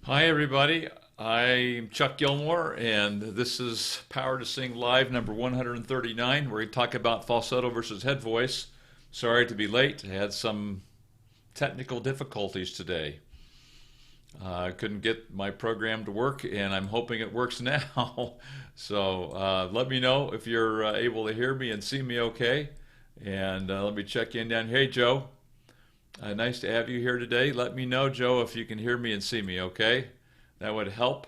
Hi, everybody. I'm Chuck Gilmore, and this is Power to Sing Live number 139, where we talk about falsetto versus head voice. Sorry to be late. I had some technical difficulties today. I couldn't get my program to work, and I'm hoping it works now. So let me know if you're able to hear me and see me okay. And let me check in down. Hey, Joe. Nice to have you here today. Let me know, Joe, if you can hear me and see me, okay? That would help.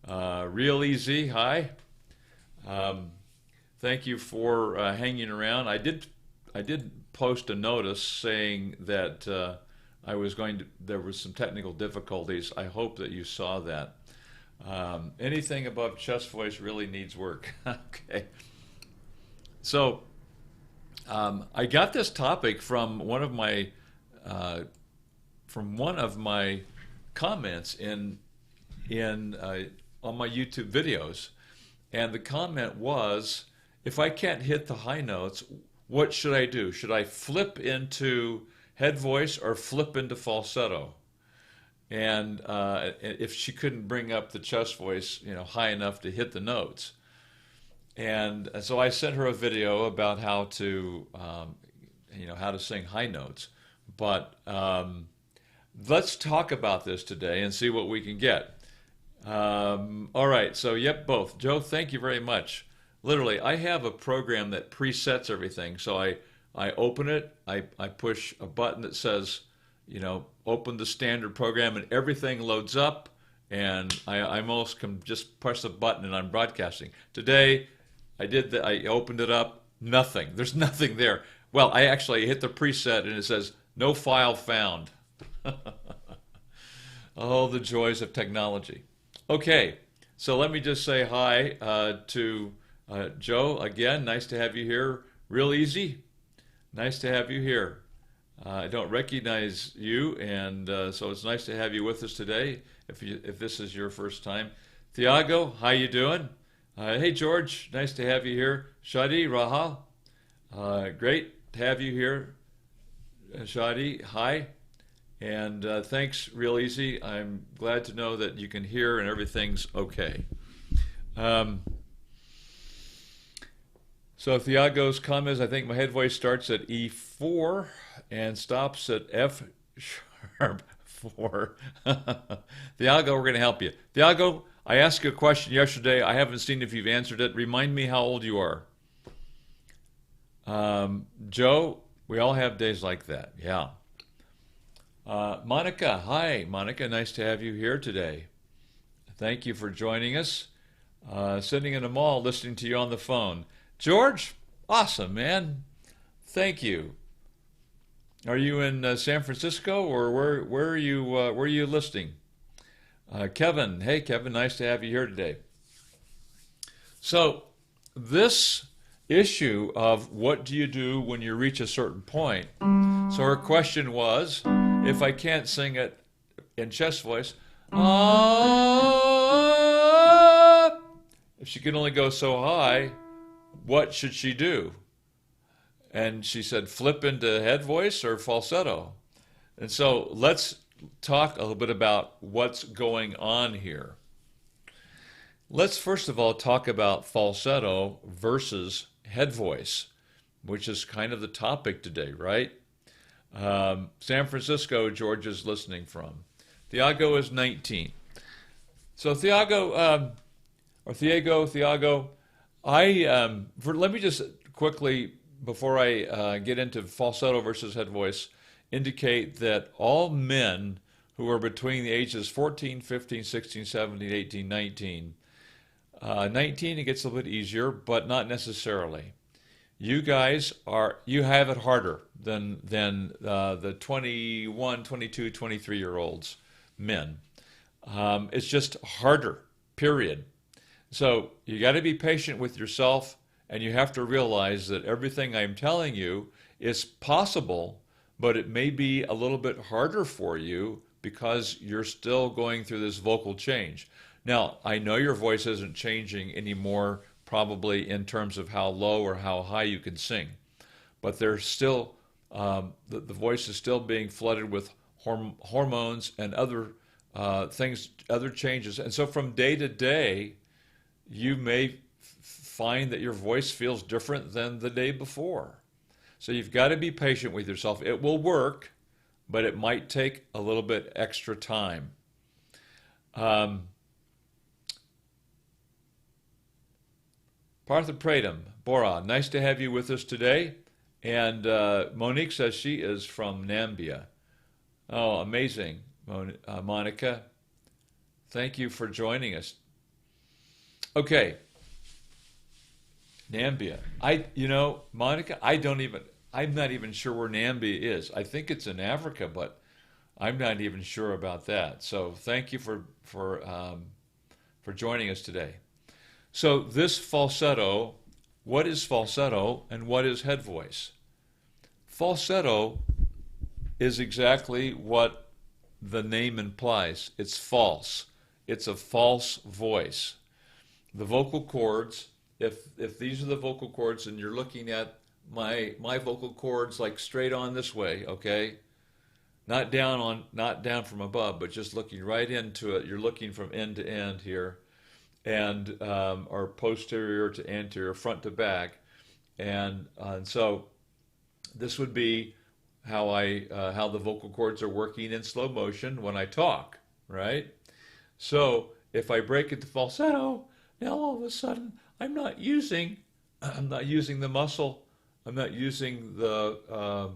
Real easy. Hi. Um, Thank you for hanging around. I did post a notice saying that there was some technical difficulties. I hope that you saw that. Anything above chest voice really needs work. Okay. So I got this topic uh, from one of my comments in on my YouTube videos, and the comment was, if I can't hit the high notes, what should I do? Should I flip into head voice or flip into falsetto? And if she couldn't bring up the chest voice, high enough to hit the notes. And so I sent her a video about how to sing high notes. But let's talk about this today and see what we can get. All right, so yep, both. Joe, thank you very much. Literally, I have a program that presets everything. So I open it, I push a button that says, open the standard program, and everything loads up, and I almost can just press a button and I'm broadcasting. Today, I did that. I opened it up, nothing. There's nothing there. Well, I actually hit the preset and it says, no file found. Oh, the joys of technology. Okay, so let me just say hi to Joe again. Nice to have you here. Real easy. Nice to have you here. I don't recognize you, and so it's nice to have you with us today. If this is your first time, Thiago, how you doing? Hey George, nice to have you here. Shadi, Raha, great to have you here. Shadi, hi. And thanks, real easy. I'm glad to know that you can hear and everything's okay. Um, so Thiago's comment is, I think my head voice starts at E4 and stops at F sharp 4. Thiago, we're going to help you. Thiago, I asked you a question yesterday. I haven't seen if you've answered it. Remind me how old you are. Joe, we all have days like that. Yeah. Monica, hi. Monica, nice to have you here today. Thank you for joining us. Sitting in a mall listening to you on the phone. George, awesome, man. Thank you. Are you in San Francisco, or where are you listening? Kevin, hey Kevin, nice to have you here today. So this issue of what do you do when you reach a certain point. So her question was, if I can't sing it in chest voice, if she can only go so high, what should she do? And she said, flip into head voice or falsetto. And so let's talk a little bit about what's going on here. Let's first of all talk about falsetto versus head voice, which is kind of the topic today, right? San Francisco, Georgia's listening from. Thiago is 19. So Thiago, let me just quickly, before I get into falsetto versus head voice, indicate that all men who are between the ages 14, 15, 16, 17, 18, 19, 19 it gets a little bit easier, but not necessarily. You guys you have it harder than the 21, 22, 23-year olds, men. It's just harder, period. So you got to be patient with yourself, and you have to realize that everything I'm telling you is possible, but it may be a little bit harder for you because you're still going through this vocal change. Now, I know your voice isn't changing anymore, probably in terms of how low or how high you can sing, but there's still the voice is still being flooded with hormones and other other changes. And so from day to day, you may find that your voice feels different than the day before. So you've got to be patient with yourself. It will work, but it might take a little bit extra time. Partha Pradam, Bora, nice to have you with us today. And Monique says she is from Nambia. Oh, amazing, Monica. Thank you for joining us. Okay, Nambia. Monica, I'm not even sure where Nambia is. I think it's in Africa, but I'm not even sure about that. So thank you for joining us today. So this falsetto, what is falsetto and what is head voice? Falsetto is exactly what the name implies. It's false. It's a false voice. The vocal cords, if these are the vocal cords and you're looking at my vocal cords like straight on this way, okay? Not down from above, but just looking right into it. You're looking from end to end here, and or posterior to anterior, front to back, and so this would be how how the vocal cords are working in slow motion when I talk, right? So if I break it to falsetto, now all of a sudden I'm not using the muscle, I'm not using the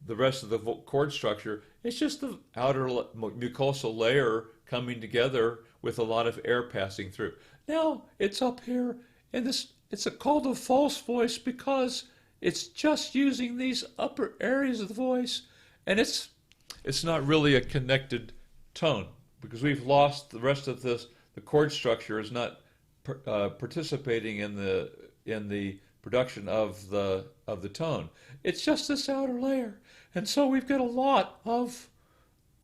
rest of the chord structure. It's just the outer mucosal layer coming together with a lot of air passing through. Now it's up here, and it's called a false voice because it's just using these upper areas of the voice, and it's not really a connected tone because we've lost the rest of this. The chord structure is not participating in the production of the tone. It's just this outer layer, and so we've got a lot of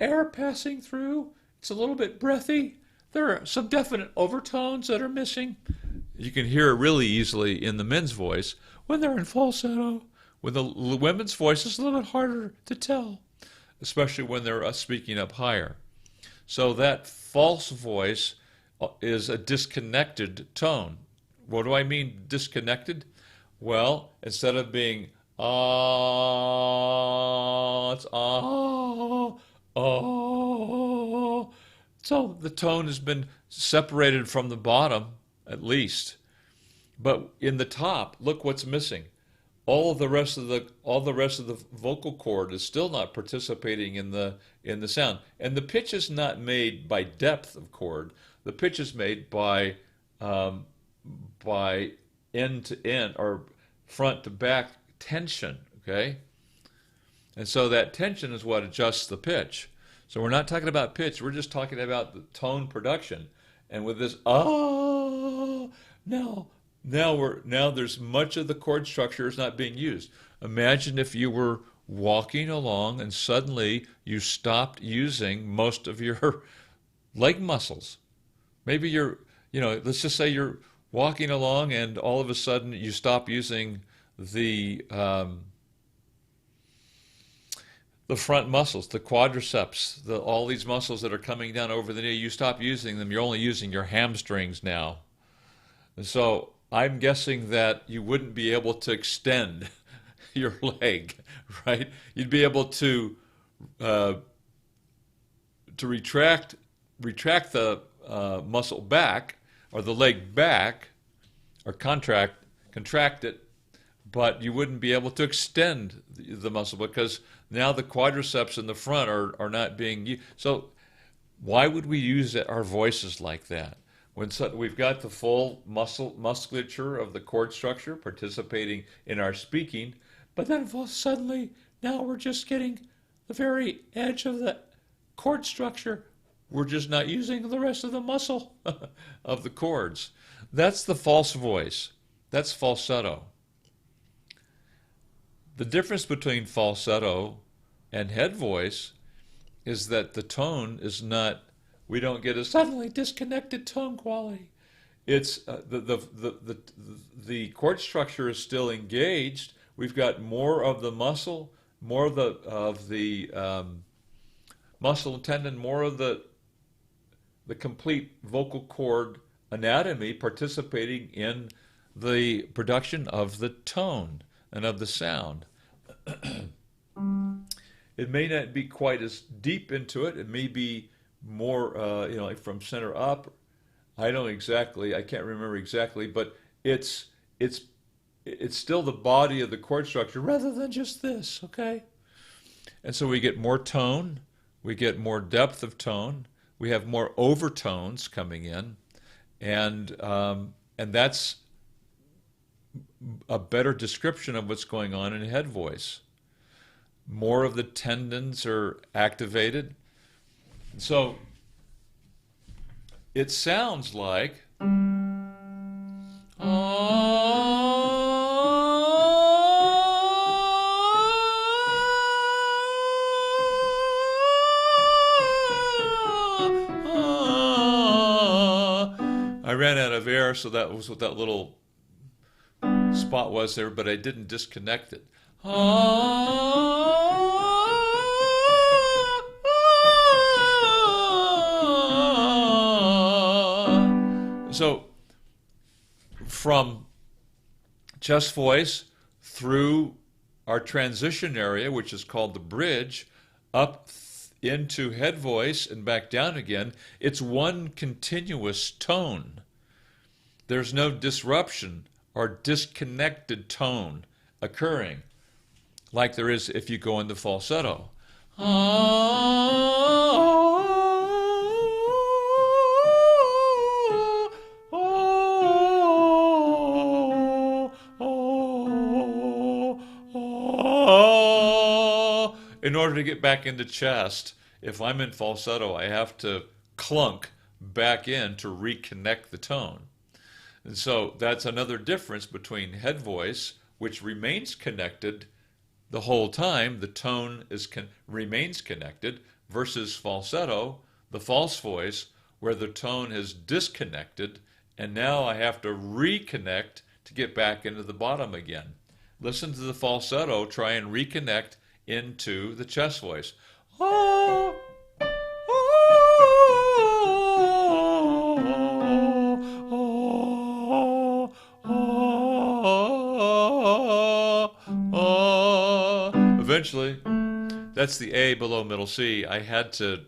air passing through. It's a little bit breathy. There are some definite overtones that are missing. You can hear it really easily in the men's voice when they're in falsetto. With the women's voice, it's a little bit harder to tell, especially when they're speaking up higher. So that false voice is a disconnected tone. What do I mean disconnected? Well, instead of being ah, it's ah, ah. So the tone has been separated from the bottom, at least. But in the top, look what's missing. All the rest of the vocal cord is still not participating in the sound. And the pitch is not made by depth of chord. The pitch is made by end to end or front to back tension, okay? And so that tension is what adjusts the pitch. So we're not talking about pitch, we're just talking about the tone production. And with this now there's much of the chord structure is not being used. Imagine if you were walking along and suddenly you stopped using most of your leg muscles. Maybe let's just say you're walking along and all of a sudden you stop using the front muscles, the quadriceps, all these muscles that are coming down over the knee. You stop using them. You're only using your hamstrings now. And so I'm guessing that you wouldn't be able to extend your leg, right? You'd be able to retract the muscle back or the leg back or contract it, but you wouldn't be able to extend the muscle because now the quadriceps in the front are not being used. So why would we use our voices like that? When we've got the full musculature of the chord structure participating in our speaking, but then suddenly now we're just getting the very edge of the chord structure. We're just not using the rest of the muscle of the chords. That's the false voice. That's falsetto. The difference between falsetto and head voice is that the tone is not, we don't get a suddenly disconnected tone quality. It's the chord structure is still engaged. We've got more of the muscle, more of the muscle and tendon, more of the the complete vocal cord anatomy participating in the production of the tone and of the sound. It may not be quite as deep into it. It may be more, like from center up. I can't remember exactly, but it's it's it's still the body of the chord structure rather than just this, okay? And so we get more tone, we get more depth of tone, we have more overtones coming in, and that's a better description of what's going on in head voice. More of the tendons are activated. So it sounds like I ran out of air, so that was what that little spot was there, but I didn't disconnect it. So from chest voice through our transition area, which is called the bridge, up into head voice and back down again, it's one continuous tone. There's no disruption or disconnected tone occurring like there is if you go into falsetto. In order to get back into chest, if I'm in falsetto, I have to clunk back in to reconnect the tone. And so that's another difference between head voice, which remains connected the whole time, the tone remains connected, versus falsetto, the false voice, where the tone is disconnected, and now I have to reconnect to get back into the bottom again. Listen to the falsetto, try and reconnect into the chest voice. Eventually, that's the A below middle C. I had to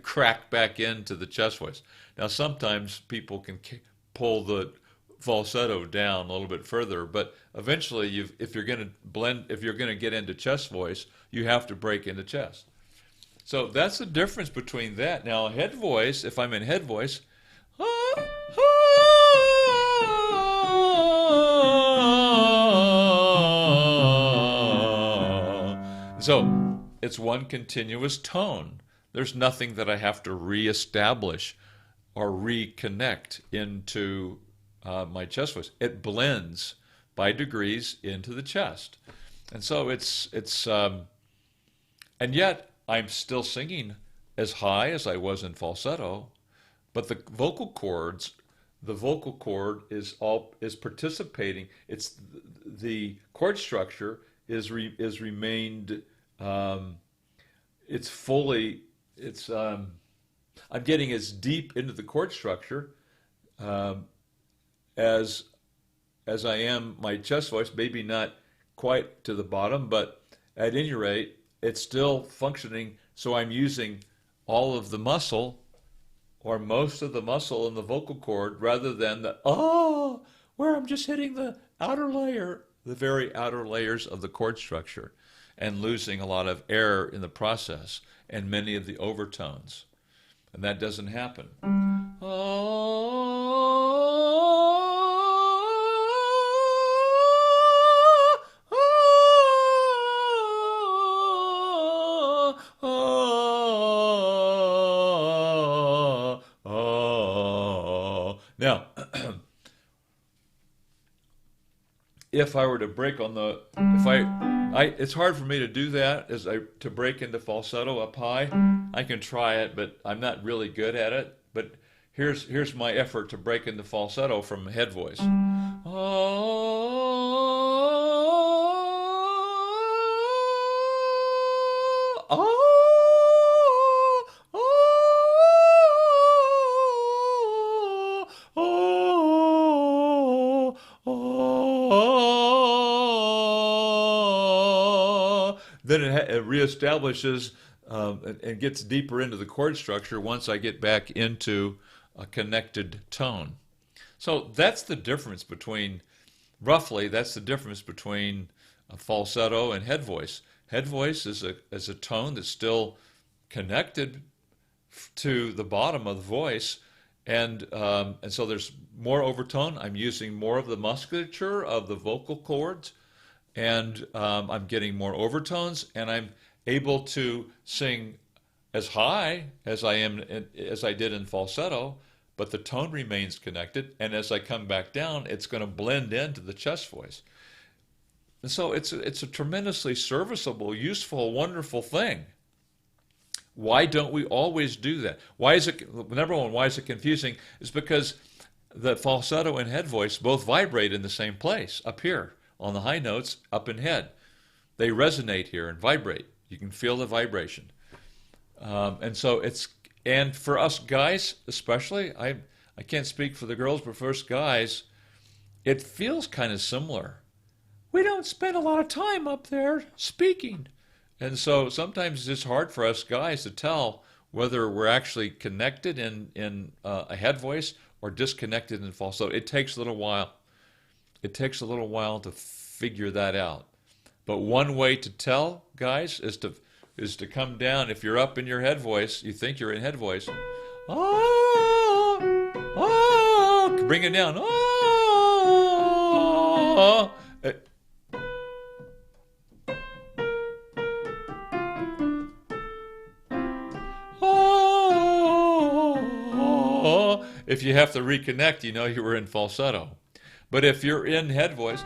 crack back into the chest voice. Now sometimes people can pull the falsetto down a little bit further, but eventually if you're going to get into chest voice, you have to break into chest. So that's the difference between that. Now head voice, if I'm in head voice, so it's one continuous tone. There's nothing that I have to reestablish or reconnect into my chest voice. It blends by degrees into the chest. And so and yet I'm still singing as high as I was in falsetto, but the vocal cord is participating. It's the chord structure is remained. I'm getting as deep into the chord structure as I am my chest voice, maybe not quite to the bottom, but at any rate, it's still functioning. So I'm using all of the muscle or most of the muscle in the vocal cord rather than where I'm just hitting the very outer layers of the chord structure and losing a lot of air in the process and many of the overtones. And that doesn't happen. Now, if I were to break on it's hard for me to do that to break into falsetto up high. I can try it, but I'm not really good at it. But here's my effort to break into falsetto from head voice. then it reestablishes and gets deeper into the chord structure once I get back into a connected tone. So that's the difference between, roughly, that's the difference between a falsetto and head voice. Head voice is a tone that's still connected to the bottom of the voice, and so there's more overtone. I'm using more of the musculature of the vocal cords, and I'm getting more overtones, and I'm able to sing as high as I did in falsetto, but the tone remains connected, and as I come back down, it's going to blend into the chest voice. And so it's a tremendously serviceable, useful, wonderful thing. Why don't we always do that? Why is it, number one, why is it confusing? Is because the falsetto and head voice both vibrate in the same place, up here, on the high notes, up in head. They resonate here and vibrate. You can feel the vibration. And for us guys especially, I can't speak for the girls, but for us guys, it feels kind of similar. We don't spend a lot of time up there speaking. And so sometimes it's hard for us guys to tell whether we're actually connected in a head voice or disconnected in falsetto. It takes a little while. It takes a little while to figure that out. But one way to tell, guys, is to come down. If you're up in your head voice, you think you're in head voice. Oh, oh, bring it down. Oh. If you have to reconnect, you know you were in falsetto. But if you're in head voice,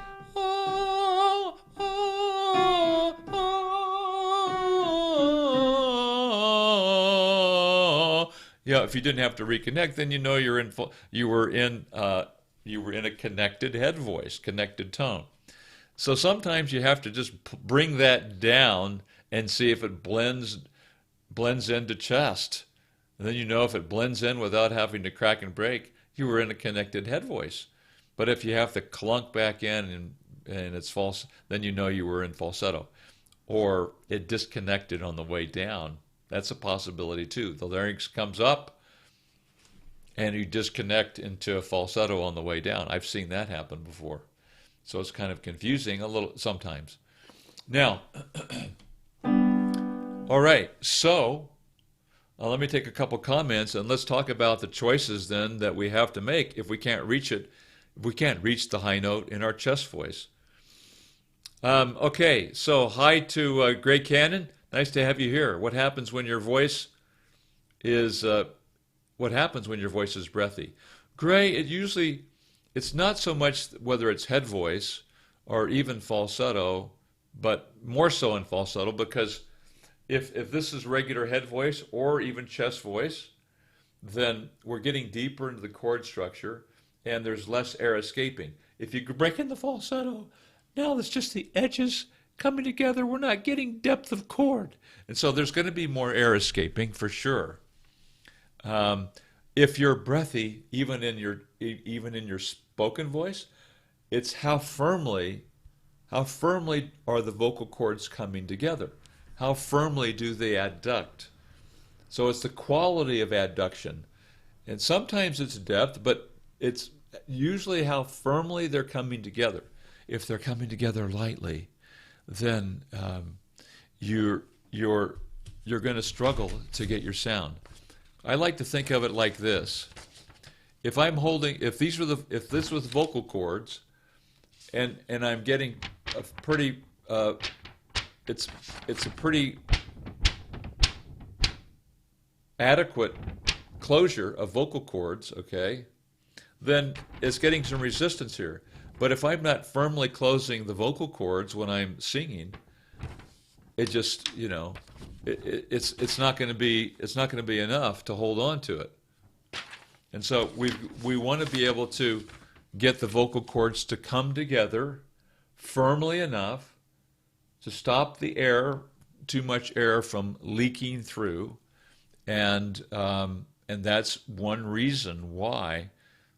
yeah, if you didn't have to reconnect, then you know you were in a connected head voice, connected tone. So sometimes you have to just bring that down and see if it blends into chest. And then you know if it blends in without having to crack and break, you were in a connected head voice. But if you have to clunk back in and it's false, then you know you were in falsetto. Or it disconnected on the way down. That's a possibility too. The larynx comes up and you disconnect into a falsetto on the way down. I've seen that happen before. So it's kind of confusing a little sometimes. Now, all right, so let me take a couple comments and let's talk about the choices then that we have to make if we can't reach it, if we can't reach the high note in our chest voice. Okay, so hi to Gray Cannon. Nice to have you here. What happens when your voice is breathy? Gray, it's not so much whether it's head voice or even falsetto, but more so in falsetto, because if this is regular head voice or even chest voice, then we're getting deeper into the chord structure and there's less air escaping. If you break in the falsetto, now it's just the edges coming together. We're not getting depth of chord. And so there's going to be more air escaping for sure. If you're breathy, even in your spoken voice, it's how firmly are the vocal cords coming together? How firmly do they adduct? So it's the quality of adduction. And sometimes it's depth, but it's usually how firmly they're coming together. If they're coming together lightly, then you're going to struggle to get your sound. I like to think of it like this: if this was vocal cords, and I'm getting a pretty it's a pretty adequate closure of vocal cords, okay, then it's getting some resistance here. But if I'm not firmly closing the vocal cords when I'm singing, it just, it's not going to be enough to hold on to it. And so we want to be able to get the vocal cords to come together firmly enough to stop the air, too much air from leaking through, and that's one reason why,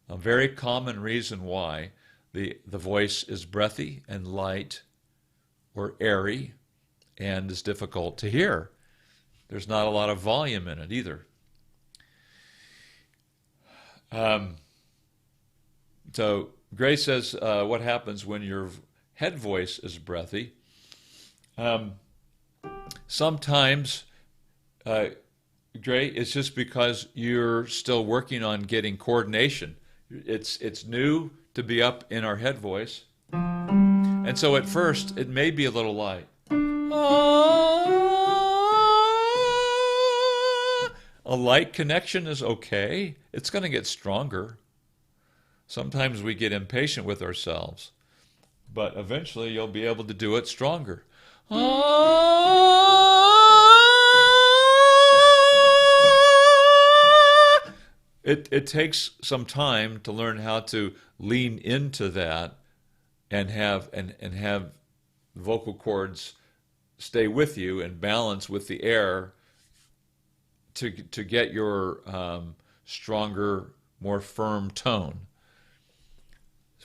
a very common reason why the voice is breathy and light or airy and is difficult to hear. There's not a lot of volume in it either. So Gray says, what happens when your head voice is breathy? Sometimes, Gray, it's just because you're still working on getting coordination. It's new to be up in our head voice. And so at first, it may be a little light. A light connection is okay. It's going to get stronger. Sometimes we get impatient with ourselves, but eventually you'll be able to do it stronger. It takes some time to learn how to lean into that and have vocal cords stay with you and balance with the air to get your stronger, more firm tone.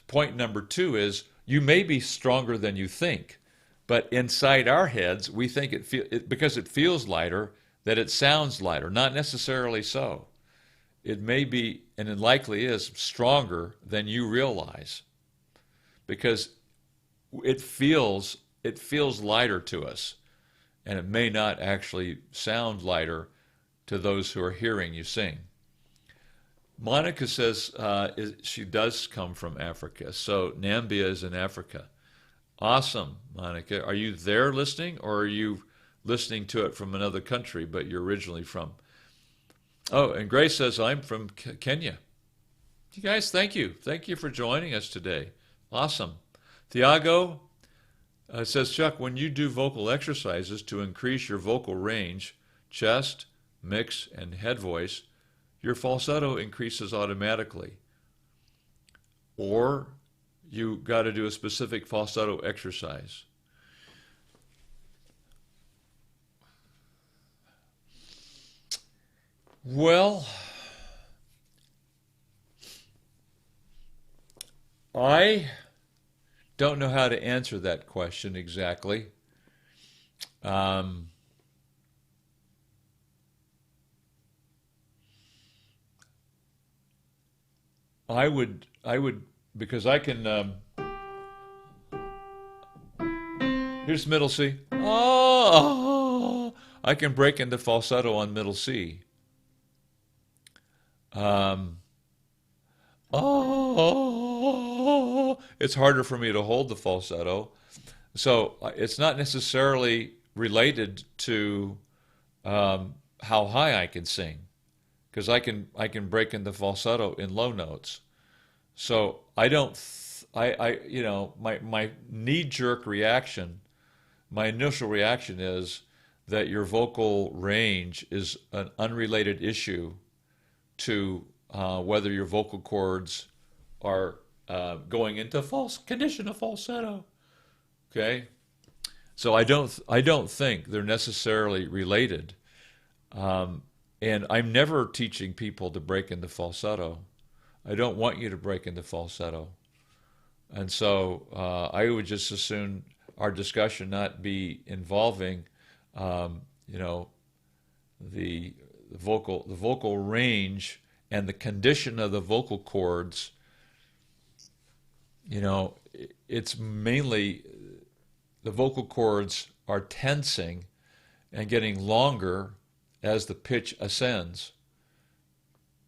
Point number 2 is you may be stronger than you think, but inside our heads we think because it feels lighter that it sounds lighter. Not necessarily so. It may be, and it likely is, stronger than you realize because it feels lighter to us, and it may not actually sound lighter to those who are hearing you sing. Monica says she does come from Africa, so Nambia is in Africa. Awesome, Monica. Are you there listening, or are you listening to it from another country, but you're originally from? Oh, and Grace says, I'm from Kenya. You guys, thank you. Thank you for joining us today. Awesome. Thiago says, Chuck, when you do vocal exercises to increase your vocal range, chest, mix, and head voice, your falsetto increases automatically. Or you got to do a specific falsetto exercise. Well, I don't know how to answer that question exactly. I would, because I can, here's middle C. Oh, I can break into falsetto on middle C. Oh, it's harder for me to hold the falsetto. So it's not necessarily related to how high I can sing, because I can break into falsetto in low notes. So I don't, my knee-jerk reaction, my initial reaction is that your vocal range is an unrelated issue to whether your vocal cords are going into condition of falsetto. Okay, so I don't think they're necessarily related, and I'm never teaching people to break into falsetto. I don't want you to break into falsetto, and so I would just as soon our discussion not be involving, the vocal range and the condition of the vocal cords. It's mainly the vocal cords are tensing and getting longer as the pitch ascends.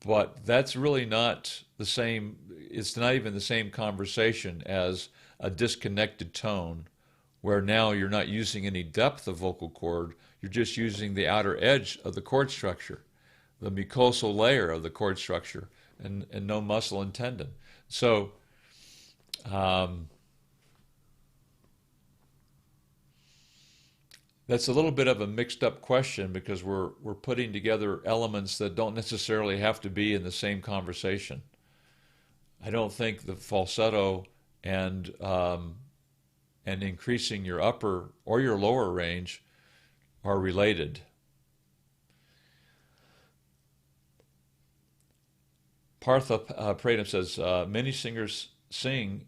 But that's really not the same, it's not even the same conversation as a disconnected tone, where now you're not using any depth of vocal cord, you're just using the outer edge of the chord structure, the mucosal layer of the chord structure, and no muscle and tendon. So that's a little bit of a mixed up question, because we're putting together elements that don't necessarily have to be in the same conversation. I don't think the falsetto and increasing your upper or your lower range are related. Partha Pradam says, many singers sing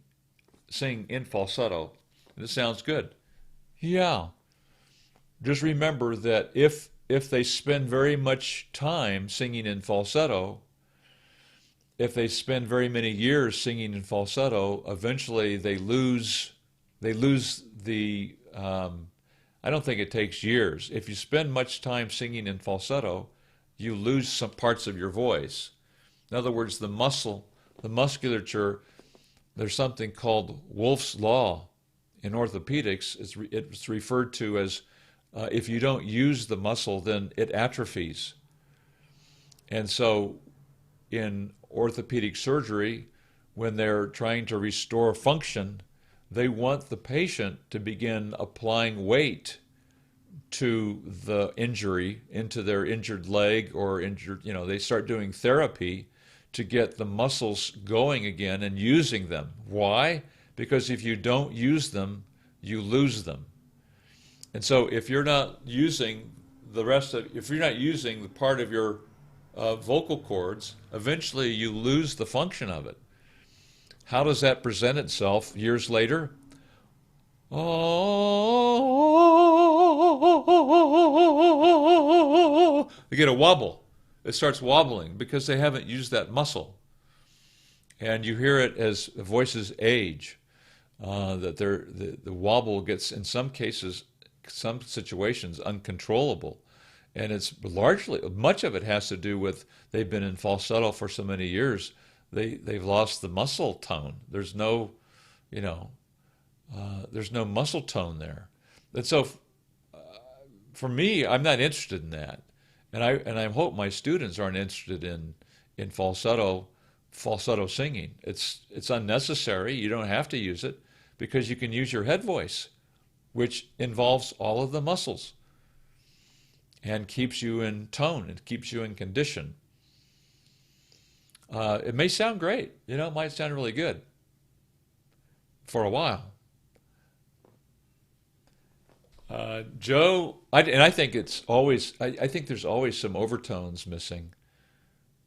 in falsetto. This sounds good. Yeah. just remember that if they spend very much time singing in falsetto, if they spend very many years singing in falsetto, eventually they lose the. I don't think it takes years. If you spend much time singing in falsetto, you lose some parts of your voice. In other words, the musculature. There's something called Wolff's Law in orthopedics. It's referred to as if you don't use the muscle, then it atrophies. And so in orthopedic surgery, when they're trying to restore function, they want the patient to begin applying weight to the injury, into their injured leg or injured, they start doing therapy to get the muscles going again and using them. Why? Because if you don't use them, you lose them. And so if you're not using if you're not using the part of your vocal cords, eventually you lose the function of it. How does that present itself years later? Oh, they get a wobble. It starts wobbling because they haven't used that muscle. And you hear it as voices age, that the wobble gets, in some cases, some situations, uncontrollable. And it's much of it has to do with they've been in falsetto for so many years, they've lost the muscle tone. There's no muscle tone there. And so for me, I'm not interested in that. And I hope my students aren't interested in falsetto singing. It's unnecessary. You don't have to use it because you can use your head voice, which involves all of the muscles and keeps you in tone. It keeps you in condition. It may sound great. It might sound really good for a while. Joe, I think I think there's always some overtones missing.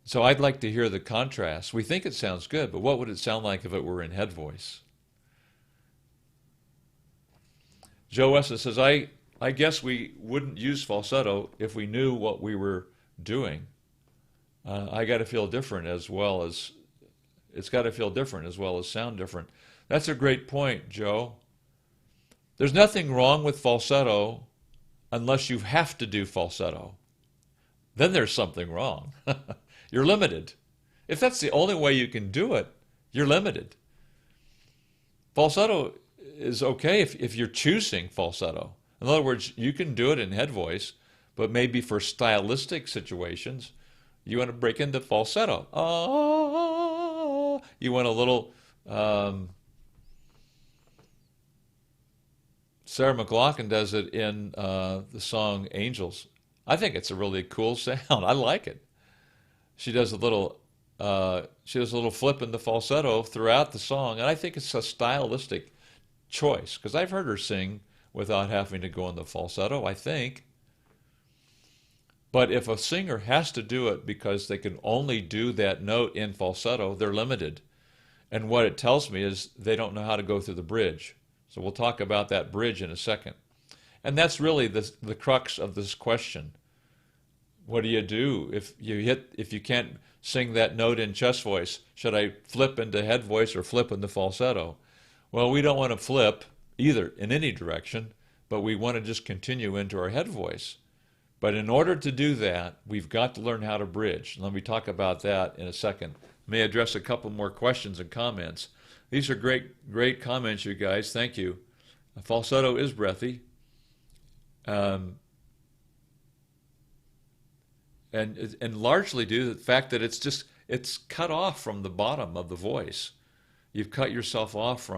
So I'd like to hear the contrast. We think it sounds good, but what would it sound like if it were in head voice? Joe Wessa says, I guess we wouldn't use falsetto if we knew what we were doing. I got to feel different as well as, it's got to feel different as well as sound different. That's a great point, Joe. There's nothing wrong with falsetto unless you have to do falsetto. Then there's something wrong. You're limited. If that's the only way you can do it, you're limited. Falsetto is okay if you're choosing falsetto. In other words, you can do it in head voice, but maybe for stylistic situations, you want to break into falsetto. You want a little... Sarah McLachlan does it in the song Angels. I think it's a really cool sound. I like it. She does a little flip in the falsetto throughout the song, and I think it's a stylistic choice because I've heard her sing without having to go in the falsetto, I think. But if a singer has to do it because they can only do that note in falsetto, they're limited. And what it tells me is they don't know how to go through the bridge. So we'll talk about that bridge in a second. And that's really the crux of this question. What do you do if you can't sing that note in chest voice? Should I flip into head voice or flip into falsetto? Well, we don't want to flip either in any direction, but we want to just continue into our head voice. But in order to do that, we've got to learn how to bridge. Let me talk about that in a second. May address a couple more questions and comments. These are great comments, you guys. Thank you. Falsetto is breathy. And largely due to the fact that it's cut off from the bottom of the voice. You've cut yourself off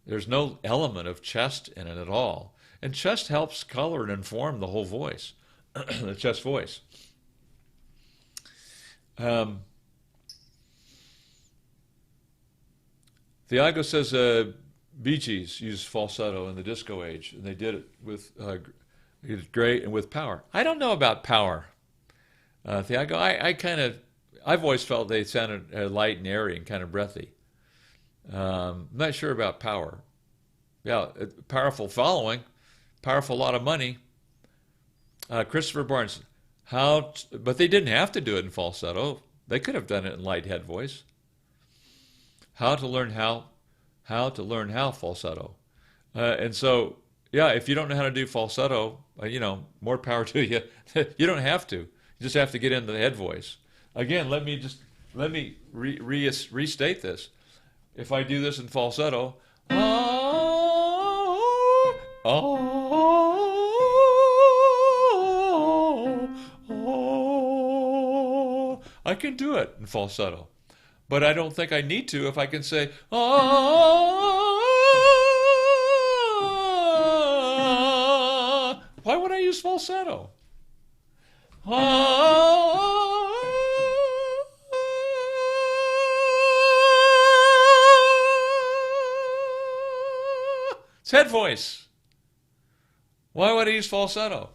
there's no element of chest in it at all. And chest helps color and inform the whole voice, the chest voice. Thiago says Bee Gees used falsetto in the disco age, and they did it with great and with power. I don't know about power, Thiago. I've always felt they sounded light and airy and kind of breathy. I'm not sure about power. Yeah, powerful following, powerful lot of money. Christopher Barnes, but they didn't have to do it in falsetto. They could have done it in light head voice. How to learn how falsetto. And so, yeah, if you don't know how to do falsetto, more power to you. You don't have to. You just have to get into the head voice. Again, let me restate this. If I do this in falsetto, I can do it in falsetto. But I don't think I need to if I can say, why would I use falsetto? It's head voice. Why would I use falsetto?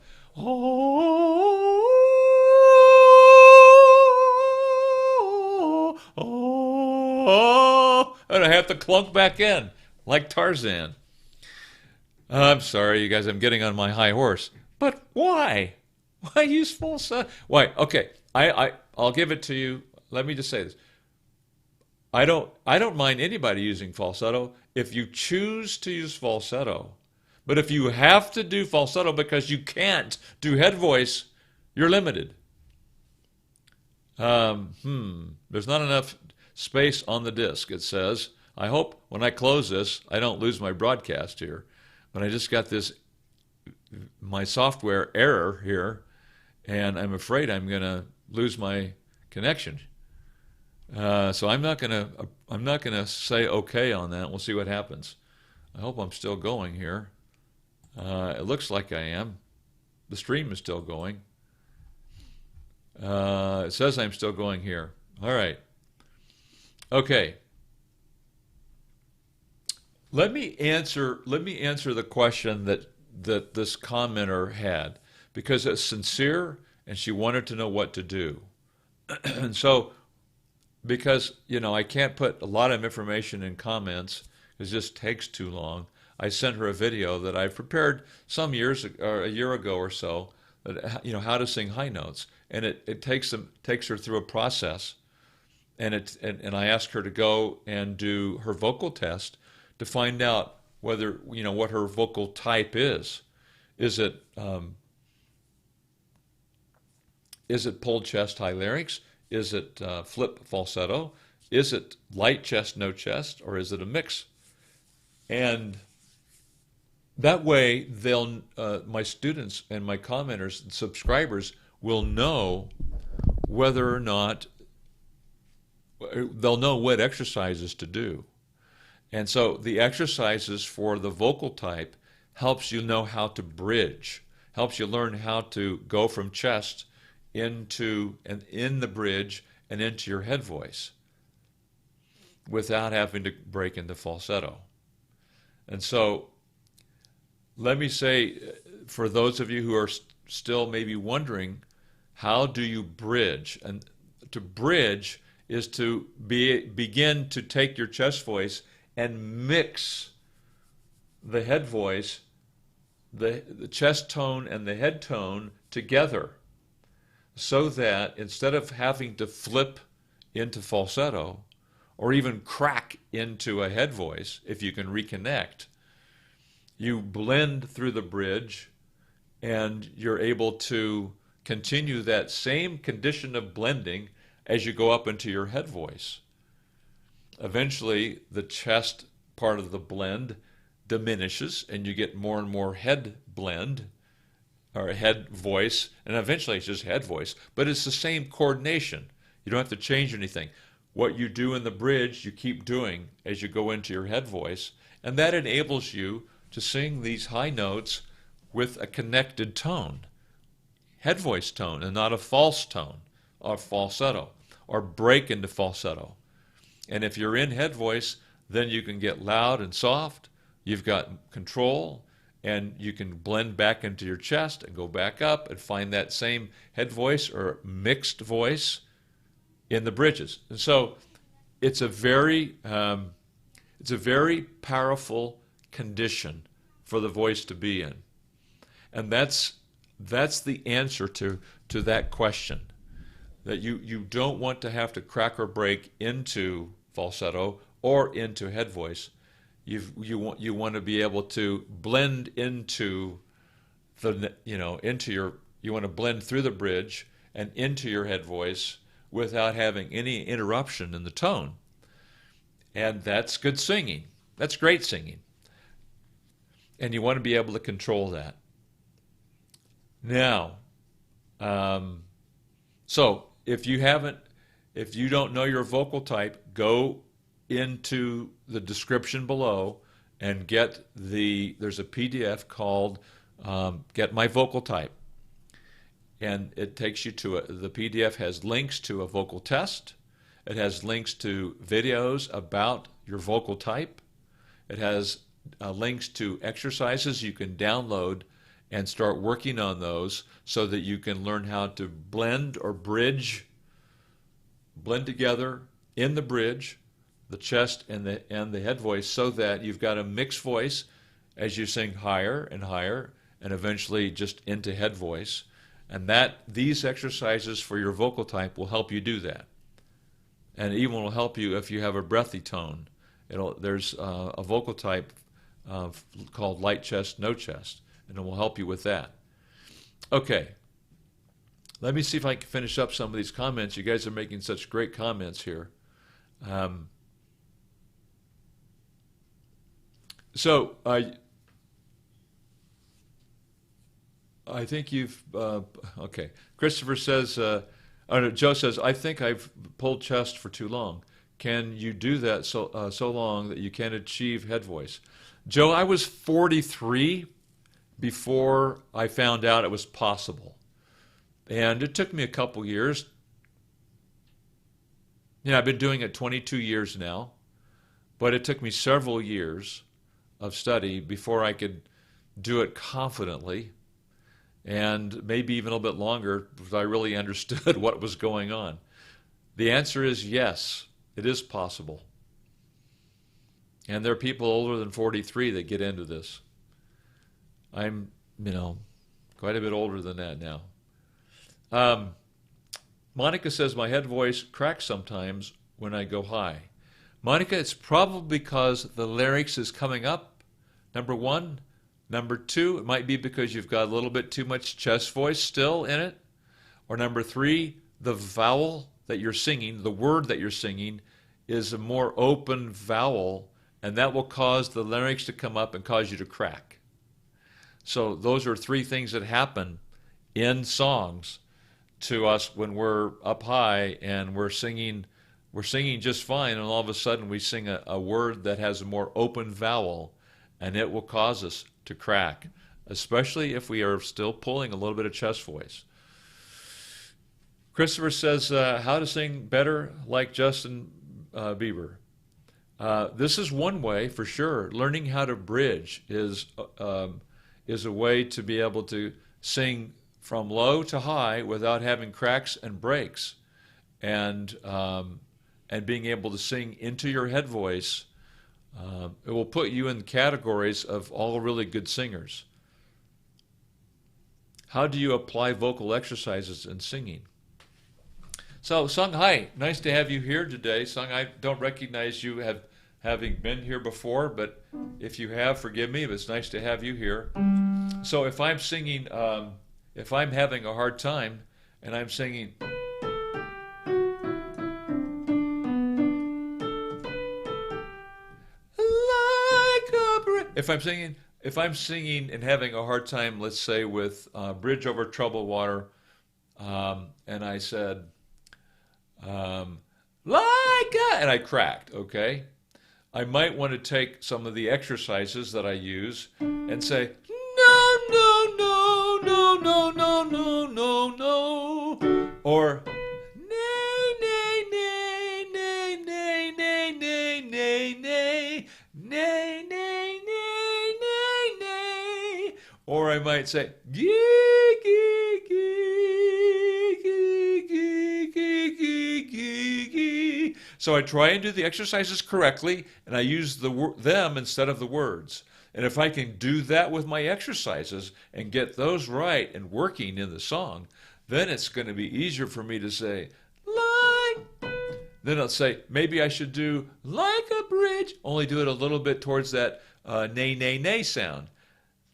And I have to clunk back in like Tarzan. I'm sorry, you guys, I'm getting on my high horse. But why? Why use falsetto? Why? Okay, I'll give it to you. Let me just say this. I don't mind anybody using falsetto if you choose to use falsetto. But if you have to do falsetto because you can't do head voice, you're limited. There's not enough space on the disc, it says. I hope when I close this, I don't lose my broadcast here. But I just got my software error here, and I'm afraid I'm going to lose my connection. So I'm not gonna say okay on that. We'll see what happens. I hope I'm still going here. It looks like I am. The stream is still going. It says I'm still going here. All right. Okay. Let me answer the question that this commenter had, because it's sincere and she wanted to know what to do. And so, because I can't put a lot of information in comments, it just takes too long. I sent her a video that I prepared some years or a year ago or so, that how to sing high notes, and it takes her through a process, and I asked her to go and do her vocal test to find out whether what her vocal type is. Is it pulled chest high larynx? Is it flip falsetto? Is it light chest no chest, or is it a mix? And that way, my students and my commenters and subscribers will know whether or not they'll know what exercises to do. And so the exercises for the vocal type helps you know how to bridge, helps you learn how to go from chest into and in the bridge and into your head voice without having to break into falsetto. And so let me say, for those of you who are still maybe wondering, how do you bridge? And to bridge is to begin to take your chest voice and mix the head voice, the chest tone and the head tone together, so that instead of having to flip into falsetto or even crack into a head voice, if you can reconnect, you blend through the bridge and you're able to continue that same condition of blending as you go up into your head voice. Eventually, the chest part of the blend diminishes and you get more and more head blend, or head voice, and eventually it's just head voice, but it's the same coordination. You don't have to change anything. What you do in the bridge, you keep doing as you go into your head voice, and that enables you to sing these high notes with a connected tone, head voice tone, and not a false tone or falsetto, or break into falsetto. And if you're in head voice, then you can get loud and soft, you've got control, and you can blend back into your chest and go back up and find that same head voice or mixed voice in the bridges. And so it's a very powerful condition for the voice to be in. And that's the answer to that question. That you don't want to have to crack or break into falsetto or into head voice. You want to be able to blend into you want to blend through the bridge and into your head voice without having any interruption in the tone. And that's good singing. That's great singing. And you want to be able to control that. Now, so if you don't know your vocal type, go into the description below and there's a PDF called Get My Vocal Type. And it takes you to the PDF has links to a vocal test. It has links to videos about your vocal type. It has links to exercises you can download and start working on those so that you can learn how to blend together in the bridge, the chest and the head voice, so that you've got a mixed voice as you sing higher and higher and eventually just into head voice. And these exercises for your vocal type will help you do that. And even will help you if you have a breathy tone. There's a vocal type called light chest, no chest, and it will help you with that. Okay, let me see if I can finish up some of these comments. You guys are making such great comments here. So I think you've, okay. Christopher says, Joe says, I think I've pulled chest for too long. Can you do that so long that you can achieve head voice? Joe, I was 43 before I found out it was possible. And it took me a couple years. I've been doing it 22 years now, but it took me several years of study before I could do it confidently, and maybe even a little bit longer because I really understood what was going on. The answer is yes, it is possible. And there are people older than 43 that get into this. I'm, quite a bit older than that now. Monica says, my head voice cracks sometimes when I go high. Monica, it's probably because the larynx is coming up, number one. Number two, it might be because you've got a little bit too much chest voice still in it. Or number three, the vowel that you're singing, the word that you're singing, is a more open vowel, and that will cause the larynx to come up and cause you to crack. So those are three things that happen in songs to us when we're up high and we're singing just fine, and all of a sudden we sing a word that has a more open vowel, and it will cause us to crack, especially if we are still pulling a little bit of chest voice. Christopher says, how to sing better like Justin Bieber. This is one way for sure. Learning how to bridge is a way to be able to sing from low to high without having cracks and breaks, and being able to sing into your head voice. It will put you in categories of all really good singers. How do you apply vocal exercises in singing? So, Sung Hai, nice to have you here today. Sung, I don't recognize you having been here before, but if you have, forgive me, but it's nice to have you here. So if I'm singing, if I'm having a hard time and I'm singing, if I'm singing and having a hard time, let's say with Bridge Over Troubled Water, and I said, and I cracked, okay? I might want to take some of the exercises that I use and say, no, no, no, no, no, no, no, no, no, or nay, nay, nay, nay, nay, nay, nay, nay, nay, nay, nay, nay, nay, nay, or I might say, gee, gee, gee, gee, gee, gee, gee, gee, gee. So I try and do the exercises correctly, and I use them instead of the words. And if I can do that with my exercises and get those right and working in the song, then it's going to be easier for me to say, like. Then I'll say, maybe I should do like a bridge, only do it a little bit towards that nay, nay, nay sound.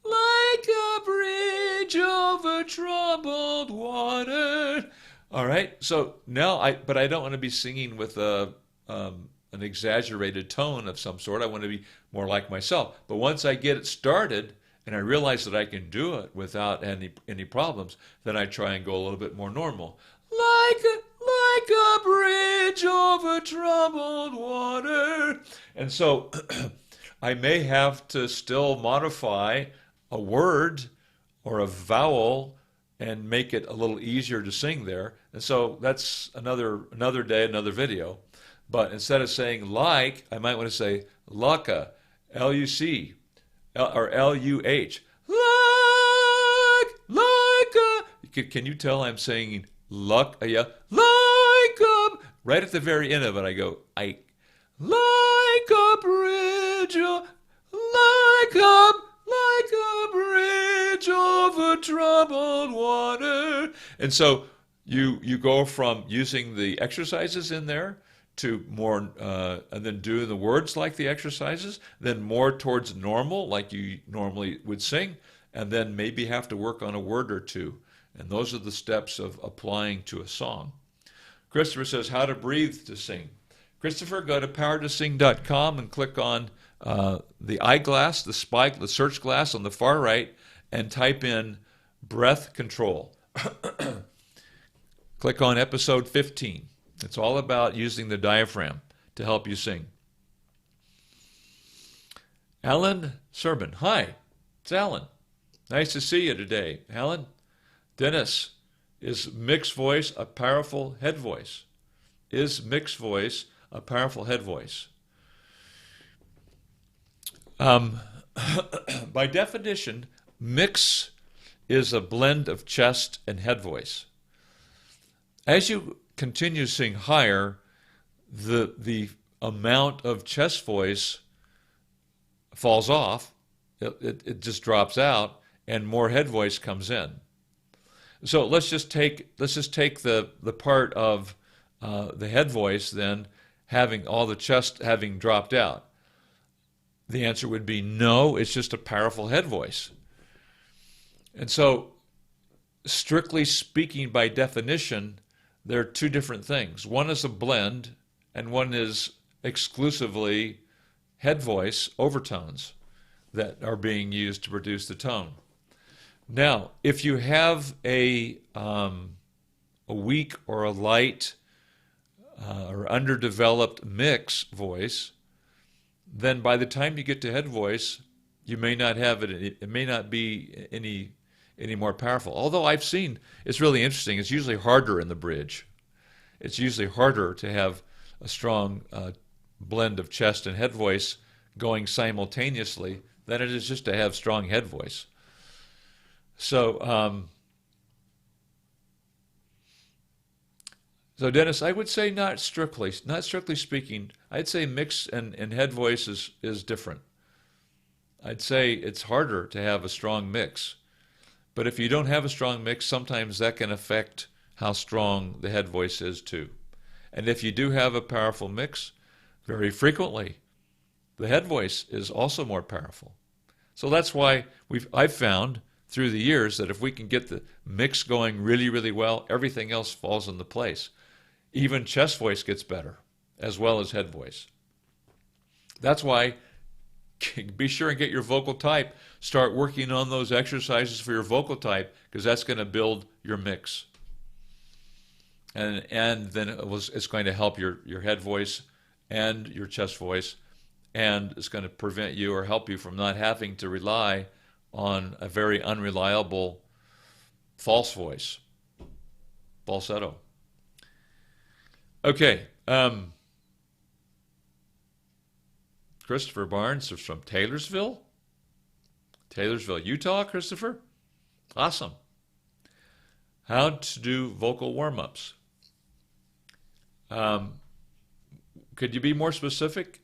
Like a bridge over troubled water. All right, so now but I don't want to be singing with an exaggerated tone of some sort. I want to be more like myself. But once I get it started and I realize that I can do it without any problems, then I try and go a little bit more normal. Like a bridge over troubled water. And so I may have to still modify a word or a vowel and make it a little easier to sing there. And so that's another day, another video. But instead of saying like, I might want to say lucka, L-U-C, or L-U-H. Like. Can you tell I'm saying luck? Yeah, like a, right at the very end of it, I go, like a bridge, like a bridge over troubled water. And so you go from using the exercises in there to more, and then doing the words like the exercises, then more towards normal, like you normally would sing, and then maybe have to work on a word or two. And those are the steps of applying to a song. Christopher says, how to breathe to sing. Christopher, go to powertosing.com and click on the eyeglass, the spike, the search glass on the far right, and type in breath control. Click on episode 15. It's all about using the diaphragm to help you sing. Alan Serban. Hi, it's Alan. Nice to see you today, Alan. Dennis, is mixed voice a powerful head voice? Is mixed voice a powerful head voice? By definition, mix is a blend of chest and head voice. As you continue to sing higher, the amount of chest voice falls off. It just drops out, and more head voice comes in. So let's just take the part of the head voice then having all the chest having dropped out. The answer would be no, it's just a powerful head voice. And so, strictly speaking, by definition, there are two different things. One is a blend, and one is exclusively head voice overtones that are being used to produce the tone. Now, if you have a weak or a light or underdeveloped mix voice, then by the time you get to head voice, you may not have it. It may not be any more powerful. Although I've seen, it's really interesting. It's usually harder in the bridge. It's usually harder to have a strong blend of chest and head voice going simultaneously than it is just to have strong head voice. So, Dennis, I would say not strictly speaking. I'd say mix and head voice is different. I'd say it's harder to have a strong mix. But if you don't have a strong mix, sometimes that can affect how strong the head voice is too. And if you do have a powerful mix, very frequently, the head voice is also more powerful. So that's why I've found through the years that if we can get the mix going really, really well, everything else falls into place. Even chest voice gets better, as well as head voice. That's why be sure and get your vocal type. Start working on those exercises for your vocal type, because that's going to build your mix. And then it's going to help your head voice and your chest voice, and it's going to prevent you or help you from not having to rely on a very unreliable false voice, falsetto. Okay. Christopher Barnes is from Taylorsville, Utah. Christopher, awesome. How to do vocal warm-ups. Could you be more specific?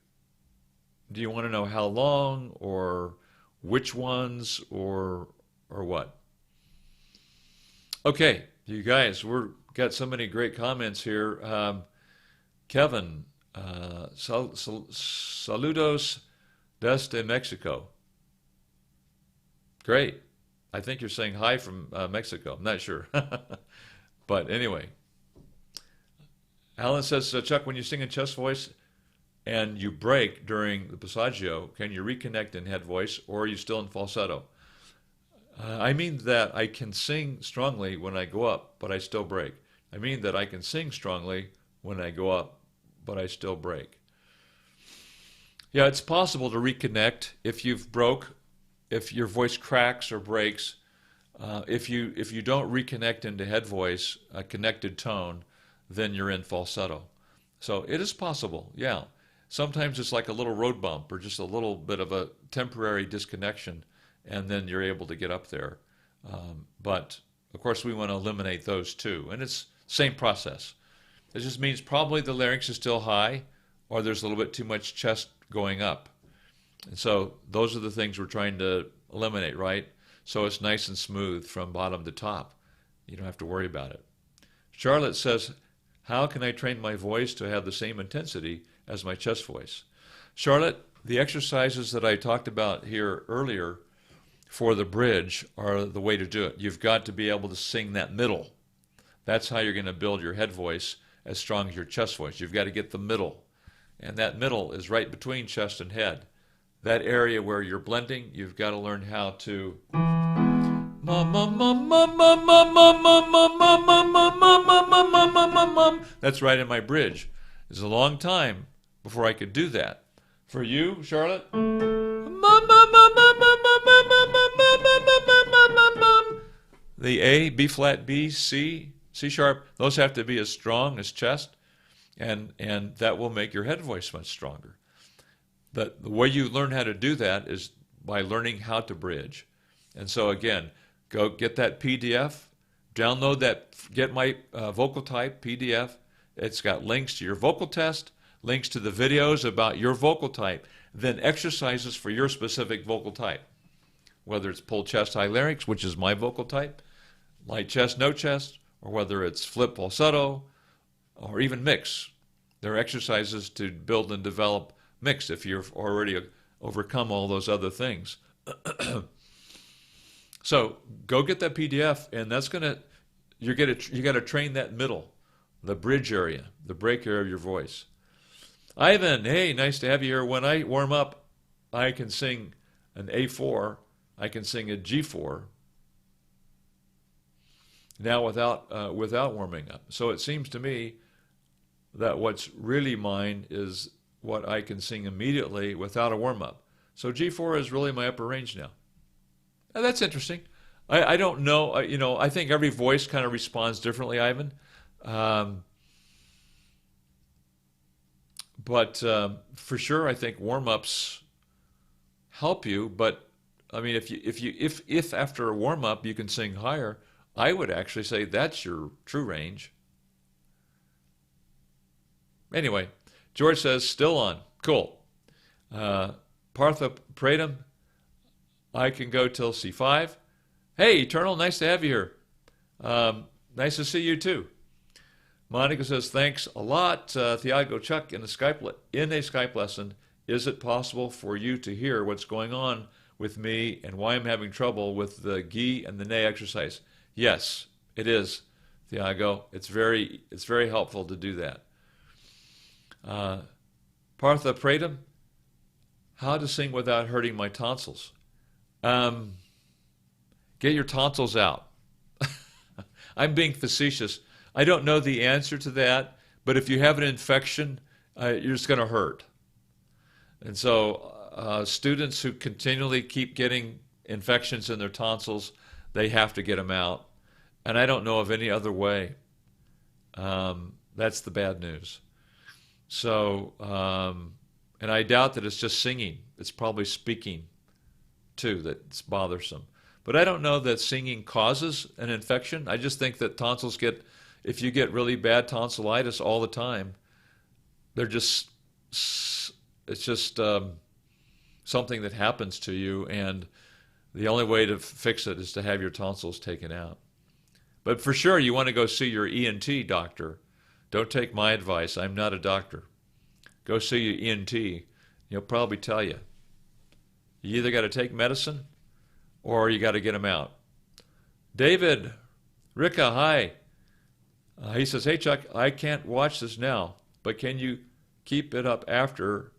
Do you want to know how long or which ones or what? Okay, you guys, we're got so many great comments here. Kevin, saludos desde Mexico. Great. I think you're saying hi from Mexico. I'm not sure. But anyway, Alan says, Chuck, when you sing in chest voice and you break during the passaggio, can you reconnect in head voice, or are you still in falsetto? I mean that I can sing strongly when I go up, but I still break. I mean that I can sing strongly when I go up, but I still break. Yeah, it's possible to reconnect if you've broke, if your voice cracks or breaks. If you don't reconnect into head voice, a connected tone, then you're in falsetto. So it is possible, yeah. Sometimes it's like a little road bump or just a little bit of a temporary disconnection, and then you're able to get up there. But of course we want to eliminate those too, and it's the same process. It just means probably the larynx is still high, or there's a little bit too much chest going up. And so those are the things we're trying to eliminate, right? So it's nice and smooth from bottom to top. You don't have to worry about it. Charlotte says, how can I train my voice to have the same intensity as my chest voice? Charlotte, the exercises that I talked about here earlier for the bridge are the way to do it. You've got to be able to sing that middle. That's how you're going to build your head voice as strong as your chest voice. You've got to get the middle. And that middle is right between chest and head. That area where you're blending, you've got to learn how to... That's right in my bridge. It's a long time before I could do that. For you, Charlotte? The A, B flat, B, C, C sharp, those have to be as strong as chest, and that will make your head voice much stronger. The way you learn how to do that is by learning how to bridge. And so again, go get that PDF, download that Get My Vocal Type PDF. It's got links to your vocal test, links to the videos about your vocal type, then exercises for your specific vocal type. Whether it's pull chest high larynx, which is my vocal type, light chest, no chest, or whether it's flip falsetto, or even mix. There are exercises to build and develop mix if you've already overcome all those other things. So go get that PDF, and that's you got to train that middle, the bridge area, the break area of your voice. Ivan, hey, nice to have you here. When I warm up, I can sing an A4, I can sing a G4. Now without warming up. So it seems to me that what's really mine is what I can sing immediately without a warm-up. So G4 is really my upper range now. Now that's interesting. I don't know. I think every voice kind of responds differently, Ivan. But for sure, I think warm-ups help you. But I mean, if after a warm-up you can sing higher, I would actually say that's your true range. Anyway, George says, still on. Cool. Partha Pratam, I can go till C5. Hey, Eternal, nice to have you here. Nice to see you too. Monica says, thanks a lot. Thiago, Chuck, in a Skype lesson, is it possible for you to hear what's going on with me and why I'm having trouble with the gi and the ne exercise? Yes, it is, Thiago. It's very helpful to do that. Partha Pratam, how to sing without hurting my tonsils. Get your tonsils out. I'm being facetious. I don't know the answer to that, but if you have an infection, you're just going to hurt. And so students who continually keep getting infections in their tonsils, they have to get them out. And I don't know of any other way. That's the bad news. So, and I doubt that it's just singing. It's probably speaking, too, that's bothersome. But I don't know that singing causes an infection. I just think that tonsils if you get really bad tonsillitis all the time, it's just something that happens to you, and the only way to fix it is to have your tonsils taken out. But for sure, you want to go see your ENT doctor. Don't take my advice. I'm not a doctor. Go see your ENT. He'll probably tell you. You either got to take medicine or you got to get them out. David, Rika, hi. He says, hey, Chuck, I can't watch this now, but can you keep it up after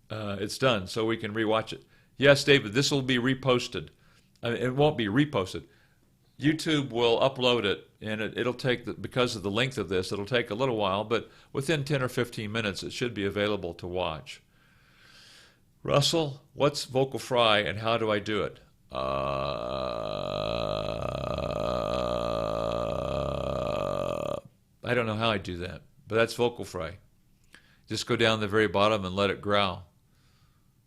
it's done so we can rewatch it? Yes, David, this will be reposted. It won't be reposted. YouTube will upload it, and it'll take, because of the length of this, it'll take a little while, but within 10 or 15 minutes, it should be available to watch. Russell, what's vocal fry, and how do I do it? I don't know how I do that, but that's vocal fry. Just go down the very bottom and let it growl.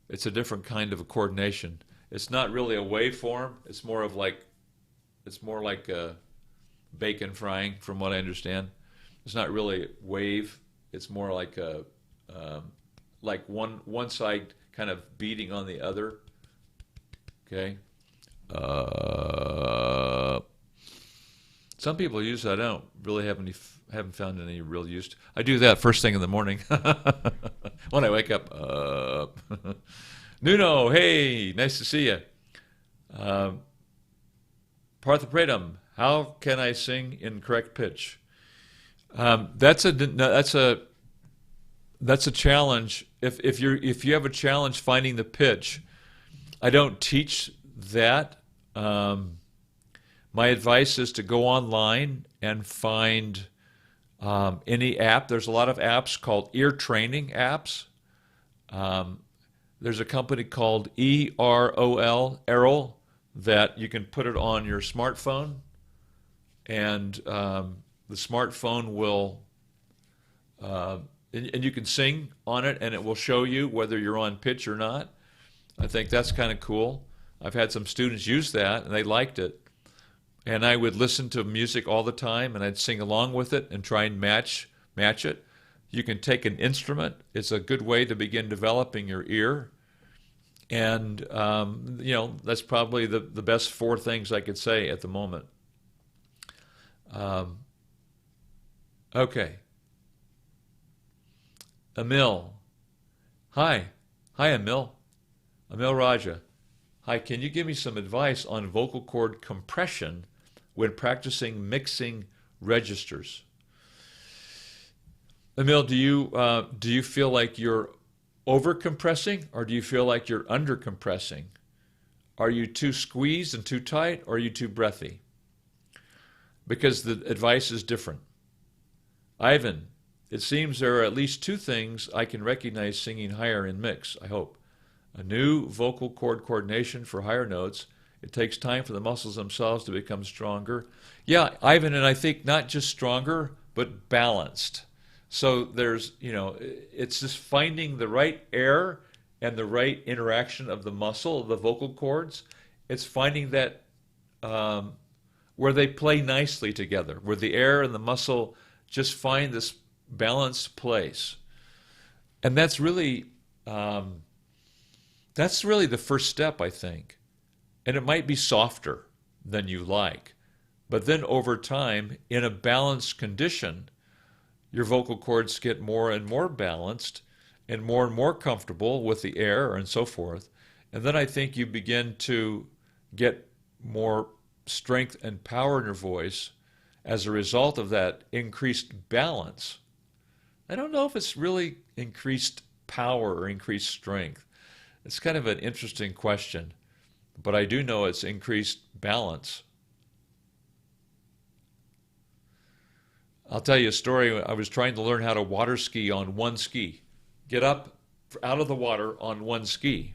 It's a different kind of a coordination. It's not really a waveform. It's more like bacon frying, from what I understand. It's not really wave. It's more like one side kind of beating on the other. Okay. Some people use that. I don't really haven't found any real use. I do that first thing in the morning when I wake up. Nuno, hey, nice to see you. Parthapradam, how can I sing in correct pitch? That's a challenge. If you have a challenge finding the pitch, I don't teach that. My advice is to go online and find any app. There's a lot of apps called ear training apps. There's a company called Errol, that you can put it on your smartphone, and the smartphone will, and you can sing on it, and it will show you whether you're on pitch or not. I think that's kind of cool. I've had some students use that, and they liked it. And I would listen to music all the time, and I'd sing along with it and try and match it. You can take an instrument. It's a good way to begin developing your ear. And, that's probably the best four things I could say at the moment. Okay. Emil. Hi, Emil. Emil Raja. Hi, can you give me some advice on vocal cord compression when practicing mixing registers? Emil, do you feel like you're over compressing, or do you feel like you're under compressing? Are you too squeezed and too tight, or are you too breathy? Because the advice is different. Ivan, it seems there are at least two things I can recognize singing higher in mix, I hope. A new vocal cord coordination for higher notes. It takes time for the muscles themselves to become stronger. Yeah, Ivan, and I think not just stronger, but balanced. So there's, it's just finding the right air and the right interaction of the muscle, of the vocal cords. It's finding that where they play nicely together, where the air and the muscle just find this balanced place. And that's really the first step, I think. And it might be softer than you like. But then over time, in a balanced condition, your vocal cords get more and more balanced and more comfortable with the air and so forth. And then I think you begin to get more strength and power in your voice as a result of that increased balance. I don't know if it's really increased power or increased strength. It's kind of an interesting question, but I do know it's increased balance. I'll tell you a story. I was trying to learn how to water ski on one ski. Get up out of the water on one ski.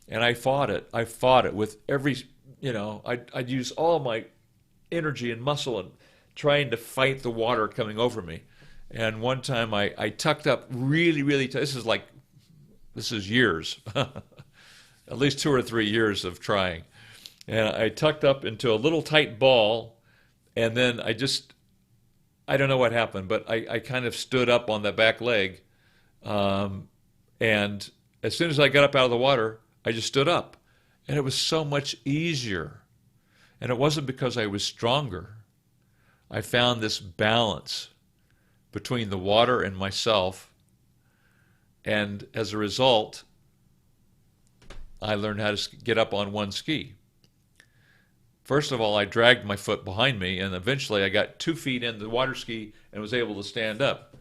And I fought it. I fought it with every, I'd use all my energy and muscle and trying to fight the water coming over me. And one time I tucked up really, really tight. This is years, at least 2 or 3 years of trying. And I tucked up into a little tight ball, and then I don't know what happened, but I kind of stood up on the back leg, and And as soon as I got up out of the water, I just stood up. And it was so much easier. And it wasn't because I was stronger. I found this balance between the water and myself. And as a result, I learned how to get up on one ski. First of all, I dragged my foot behind me, and eventually I got 2 feet in the water ski and was able to stand up.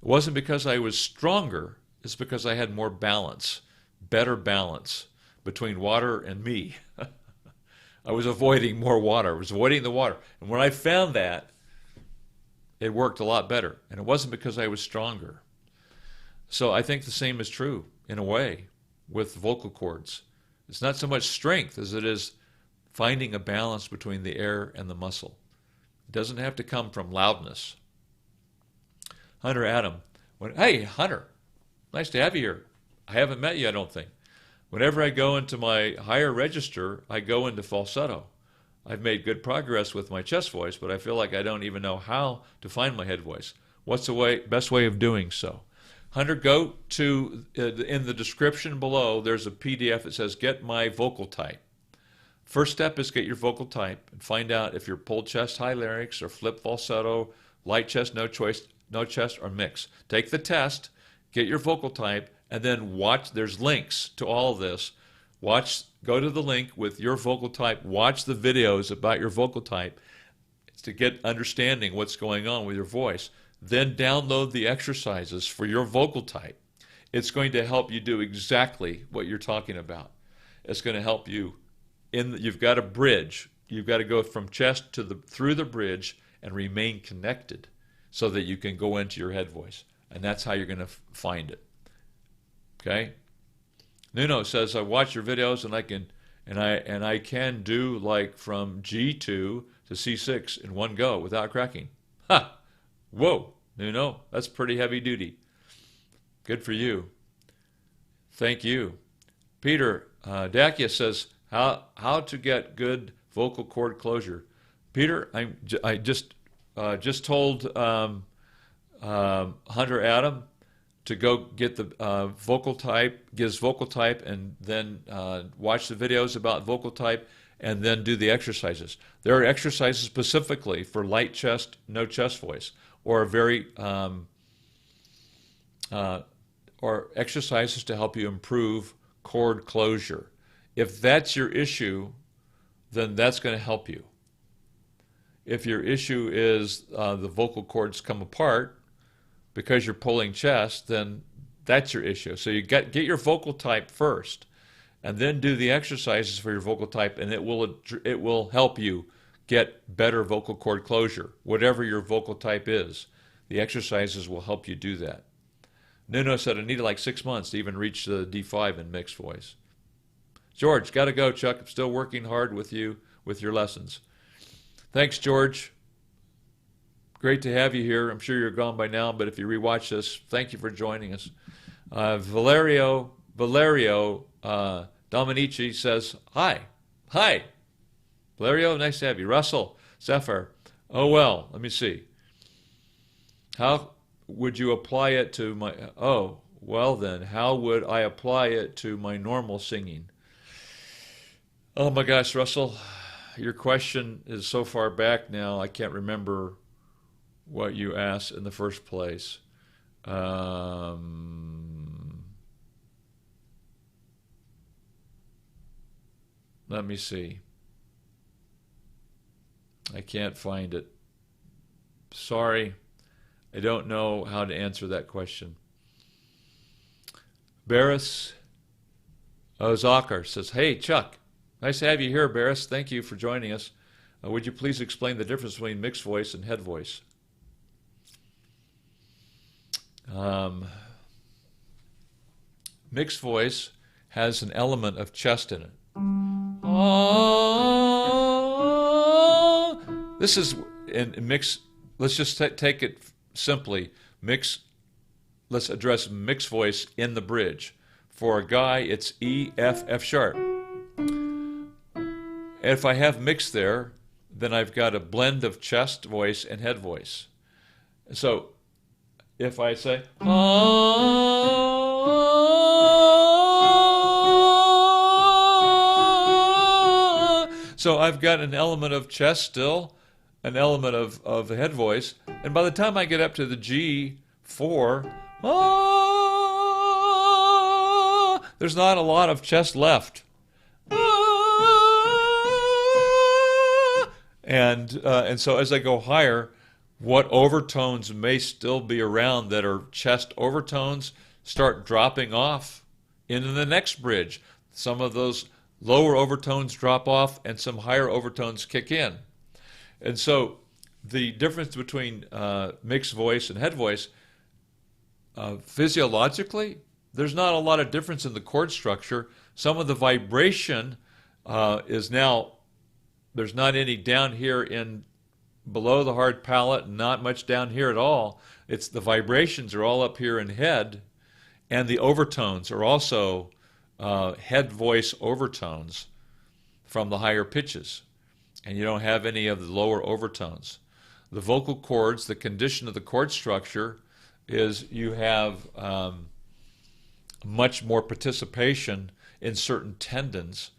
It wasn't because I was stronger, it's because I had more balance, better balance between water and me. I was avoiding more water. I was avoiding the water. And when I found that, it worked a lot better. And it wasn't because I was stronger. So I think the same is true, in a way, with vocal cords. It's not so much strength as it is finding a balance between the air and the muscle. It doesn't have to come from loudness. Hunter Adam, hey, Hunter, nice to have you here. I haven't met you, I don't think. Whenever I go into my higher register, I go into falsetto. I've made good progress with my chest voice, but I feel like I don't even know how to find my head voice. What's the best way of doing so? Hunter, go to, in the description below, there's a PDF that says, get my vocal type. First step is get your vocal type and find out if you're pulled chest, high larynx, or flip falsetto, light chest, no chest, or mix. Take the test, get your vocal type, and then watch. There's links to all of this. Go to the link with your vocal type, watch the videos about your vocal type to get understanding what's going on with your voice. Then download the exercises for your vocal type. It's going to help you do exactly what you're talking about. It's going to help you. You've got a bridge. You've got to go from chest to through the bridge and remain connected so that you can go into your head voice. And that's how you're going to find it. Okay? Nuno says, I watch your videos and I can do like from G2 to C6 in one go without cracking. Ha! Whoa, Nuno, that's pretty heavy duty. Good for you. Thank you. Peter Dakia says, how to get good vocal cord closure. Peter, I just told Hunter Adam to go get the vocal type, get his vocal type, and then watch the videos about vocal type, and then do the exercises. There are exercises specifically for light chest, no chest voice, or or exercises to help you improve cord closure. If that's your issue, then that's going to help you. If your issue is the vocal cords come apart because you're pulling chest, then that's your issue. So you get your vocal type first, and then do the exercises for your vocal type, and it will help you get better vocal cord closure, whatever your vocal type is. The exercises will help you do that. Nuno said I needed like 6 months to even reach the D5 in mixed voice. George, got to go, Chuck. I'm still working hard with you with your lessons. Thanks, George. Great to have you here. I'm sure you're gone by now, but if you rewatch this, thank you for joining us. Valerio Dominici says, hi. Hi. Valerio, nice to have you. Russell, Zephyr. Oh, well, let me see. How would you apply it to my... Oh, well then, how would I apply it to my normal singing? Oh my gosh, Russell, your question is so far back now, I can't remember what you asked in the first place. Let me see. I can't find it. Sorry, I don't know how to answer that question. Barris Ozakar says, hey, Chuck, nice to have you here, Barris. Thank you for joining us. Would you please explain the difference between mixed voice and head voice? Mixed voice has an element of chest in it. This is in mix. Let's just take it simply. Let's address mixed voice in the bridge. For a guy, it's E, F, F sharp. If I have mixed there, then I've got a blend of chest voice and head voice. So if I say, So I've got an element of chest still, an element of head voice, and by the time I get up to the G4, there's not a lot of chest left. And so as I go higher, what overtones may still be around that are chest overtones start dropping off into the next bridge. Some of those lower overtones drop off and some higher overtones kick in. And so the difference between mixed voice and head voice, physiologically, there's not a lot of difference in the chord structure. Some of the vibration is now, there's not any down here in below the hard palate, not much down here at all. It's the vibrations are all up here in head, and the overtones are also head voice overtones from the higher pitches, and you don't have any of the lower overtones. The vocal cords, the condition of the chord structure is you have much more participation in certain tendons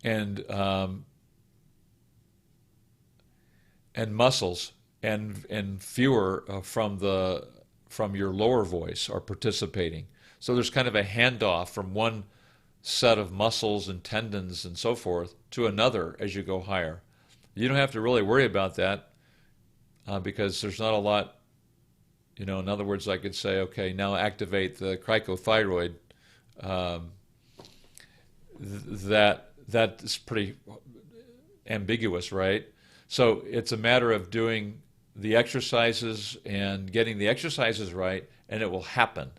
and muscles, and fewer from your lower voice are participating. So there's kind of a handoff from one set of muscles and tendons and so forth to another as you go higher. You don't have to really worry about that because there's not a lot, in other words, I could say, okay, now activate the cricothyroid. That is pretty ambiguous, right? So it's a matter of doing the exercises and getting the exercises right, and it will happen.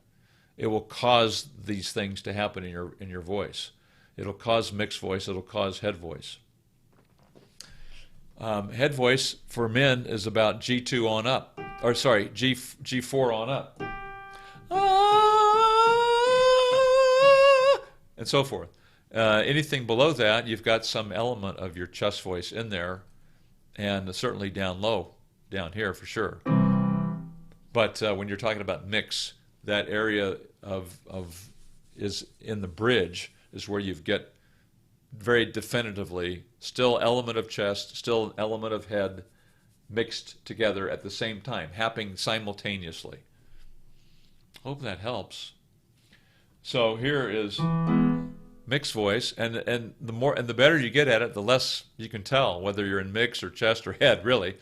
It will cause these things to happen in your voice. It'll cause mixed voice. It'll cause head voice. Head voice for men is about G2 on up, or sorry, G4 on up, and so forth. Anything below that, you've got some element of your chest voice in there, and certainly down low, down here for sure. But when you're talking about mix, that area of is in the bridge is where you get very definitively still element of chest, still element of head, mixed together at the same time, happening simultaneously. Hope that helps. So here is mixed voice, and the more and the better you get at it, the less you can tell whether you're in mix or chest or head, really.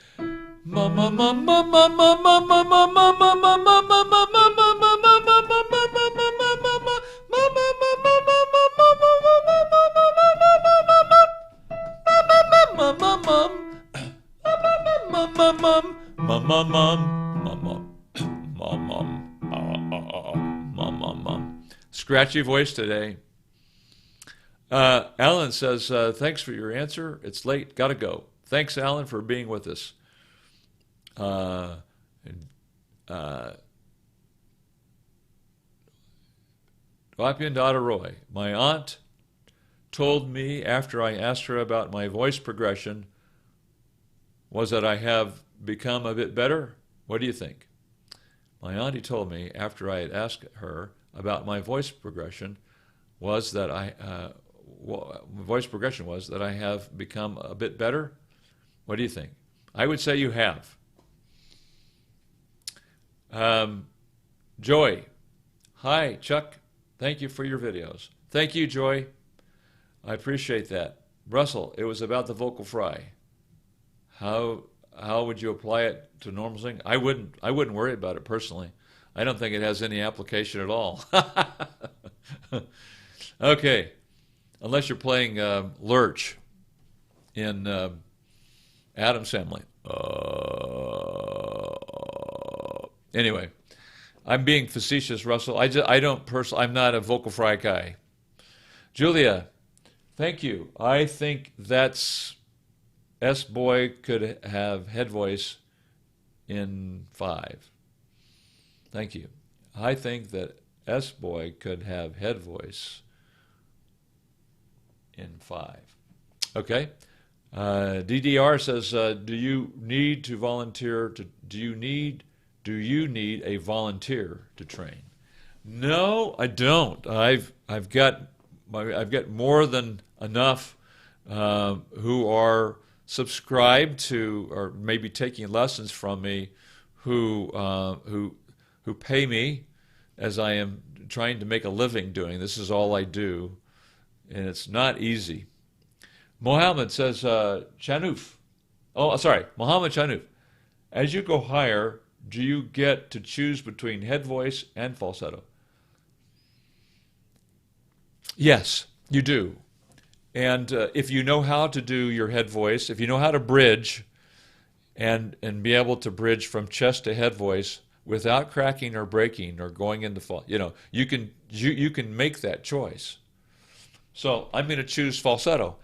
Scratchy voice today. Alan says, thanks for your answer. It's late. Gotta go. Thanks, Alan, for being with us. Wapian daughter Roy. My aunt told me after I asked her about my voice progression was that I have become a bit better. What do you think? My auntie told me after I had asked her about my voice progression was that I have become a bit better. What do you think? I would say you have. Joy. Hi, Chuck. Thank you for your videos. Thank you, Joy. I appreciate that. Russell, it was about the vocal fry. How would you apply it to normal singing? I wouldn't worry about it personally. I don't think it has any application at all. Okay. Unless you're playing Lurch in Adam's Family. Anyway, I'm being facetious, Russell. I'm not a vocal fry guy. Julia, thank you. I think that's S-Boy could have head voice in 5. Thank you. I think that S-Boy could have head voice in 5. Okay. DDR says, do you need a volunteer to train? No, I don't. I've got more than enough who are subscribed to or maybe taking lessons from me who pay me as I am trying to make a living doing. This is all I do, and it's not easy. Mohammed says, Chanuf. Oh, sorry, Mohammed Chanuf. As you go higher, do you get to choose between head voice and falsetto? Yes, you do. And if you know how to do your head voice, if you know how to bridge and be able to bridge from chest to head voice without cracking or breaking or going into fall, you can make that choice. So I'm going to choose falsetto.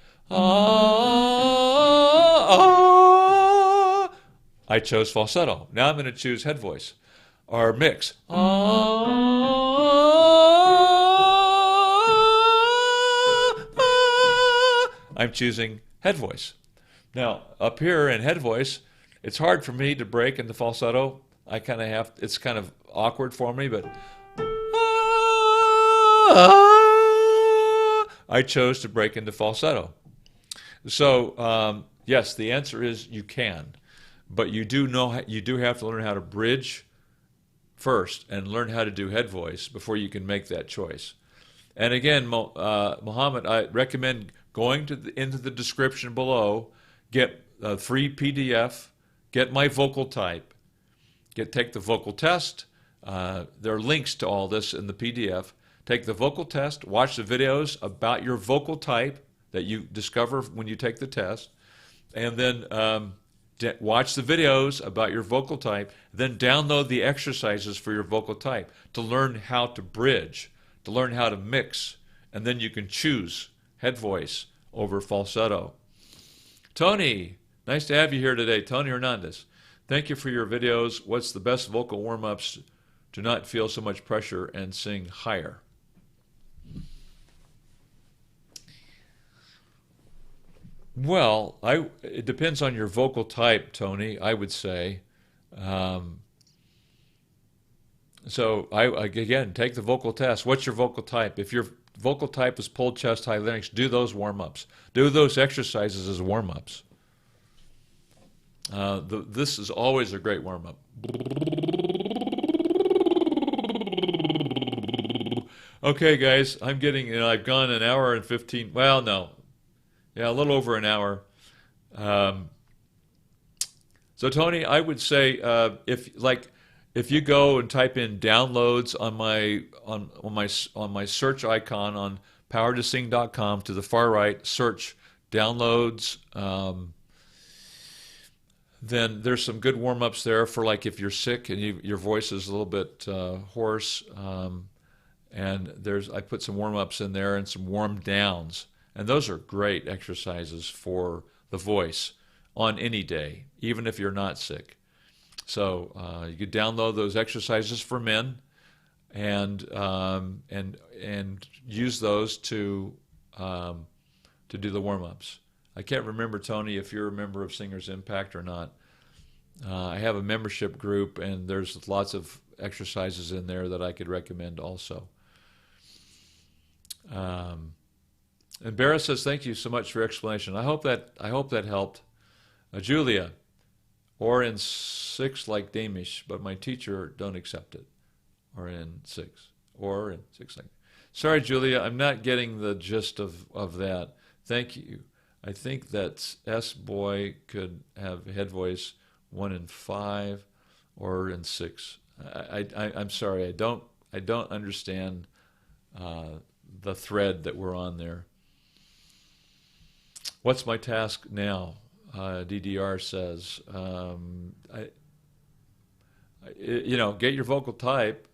I chose falsetto. Now I'm going to choose head voice or mix. I'm choosing head voice. Now, up here in head voice, it's hard for me to break into falsetto. It's kind of awkward for me, but I chose to break into falsetto. So, yes, the answer is you can, but you do have to learn how to bridge first and learn how to do head voice before you can make that choice. And again, Mohammed, I recommend going into the description below, get a free PDF, get my vocal type, take the vocal test. There are links to all this in the PDF. Take the vocal test, watch the videos about your vocal type that you discover when you take the test, and then watch the videos about your vocal type, then download the exercises for your vocal type to learn how to bridge, to learn how to mix, and then you can choose head voice over falsetto. Tony, nice to have you here today. Tony Hernandez, thank you for your videos. What's the best vocal warm-ups to not feel so much pressure and sing higher? Well, it depends on your vocal type, Tony, I would say. Again, take the vocal test. What's your vocal type? If your vocal type is pulled chest, high larynx, do those warm-ups. Do those exercises as warm-ups. This is always a great warm-up. Okay, guys, I've gone an hour and 15, well, no. Yeah, a little over an hour. So Tony, I would say if you go and type in downloads on my search icon on powertosing.com, to the far right, search downloads. Then there's some good warm-ups there for if you're sick and your voice is a little bit hoarse. And I put some warm-ups in there and some warm downs. And those are great exercises for the voice on any day, even if you're not sick. So you could download those exercises for men and use those to do the warm-ups. I can't remember, Tony, if you're a member of Singers Impact or not. I have a membership group, and there's lots of exercises in there that I could recommend also. And Barra says, thank you so much for your explanation. I hope that helped. Julia, or in 6 like Damish, but my teacher don't accept it. Or in 6 like. Sorry, Julia, I'm not getting the gist of that. Thank you. I think that S boy could have head voice 1 in 5 or in 6. I'm sorry, I don't understand the thread that we're on there. What's my task now? DDR says, get your vocal type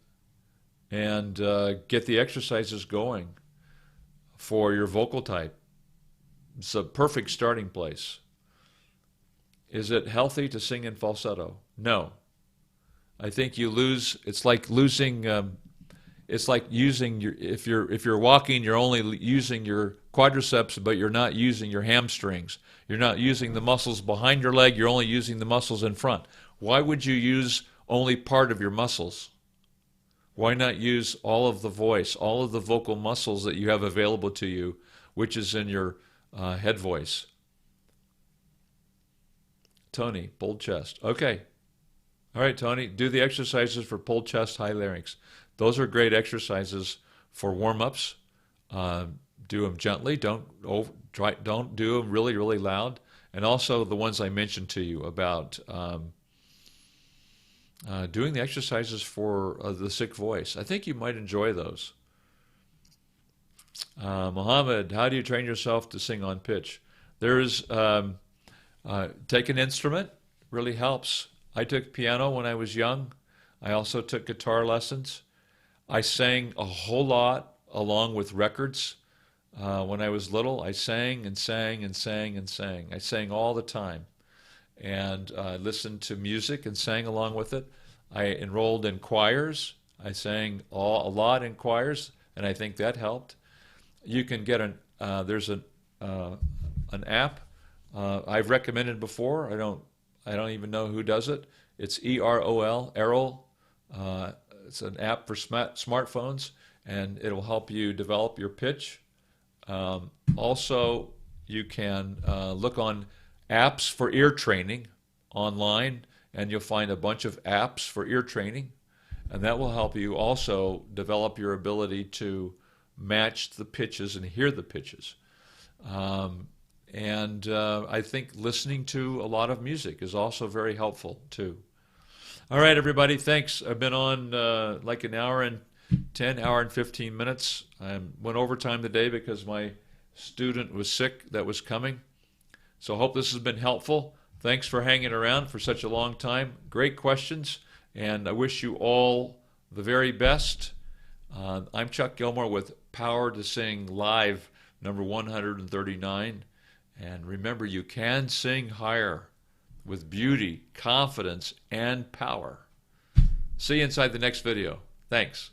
and get the exercises going for your vocal type. It's a perfect starting place. Is it healthy to sing in falsetto? No. I think you lose. It's like losing. It's like using your. If you're walking, you're only using your quadriceps, but you're not using your hamstrings. You're not using the muscles behind your leg. You're only using the muscles in front. Why would you use only part of your muscles? Why not use all of the voice, all of the vocal muscles that you have available to you, which is in your head voice? Tony, pulled chest. Okay. All right, Tony, do the exercises for pulled chest, high larynx. Those are great exercises for warm-ups. Do them gently. Don't do them really, really loud. And also the ones I mentioned to you about doing the exercises for the sick voice. I think you might enjoy those. Mohammed, how do you train yourself to sing on pitch? There's take an instrument, really helps. I took piano when I was young. I also took guitar lessons. I sang a whole lot along with records. When I was little, I sang and sang and sang and sang. I sang all the time and listened to music and sang along with it. I enrolled in choirs. I sang a lot in choirs, and I think that helped. You can get there's an app I've recommended before. I don't even know who does it. It's EROL, Errol. It's an app for smartphones, and it'll help you develop your pitch. Also, you can look on apps for ear training online, and you'll find a bunch of apps for ear training, and that will help you also develop your ability to match the pitches and hear the pitches. I think listening to a lot of music is also very helpful too. All right, everybody, thanks. I've been on like an hour and 15 minutes. I went overtime today because my student was sick that was coming. So I hope this has been helpful. Thanks for hanging around for such a long time. Great questions, and I wish you all the very best. I'm Chuck Gilmore with Power to Sing Live, number 139. And remember, you can sing higher with beauty, confidence, and power. See you inside the next video. Thanks.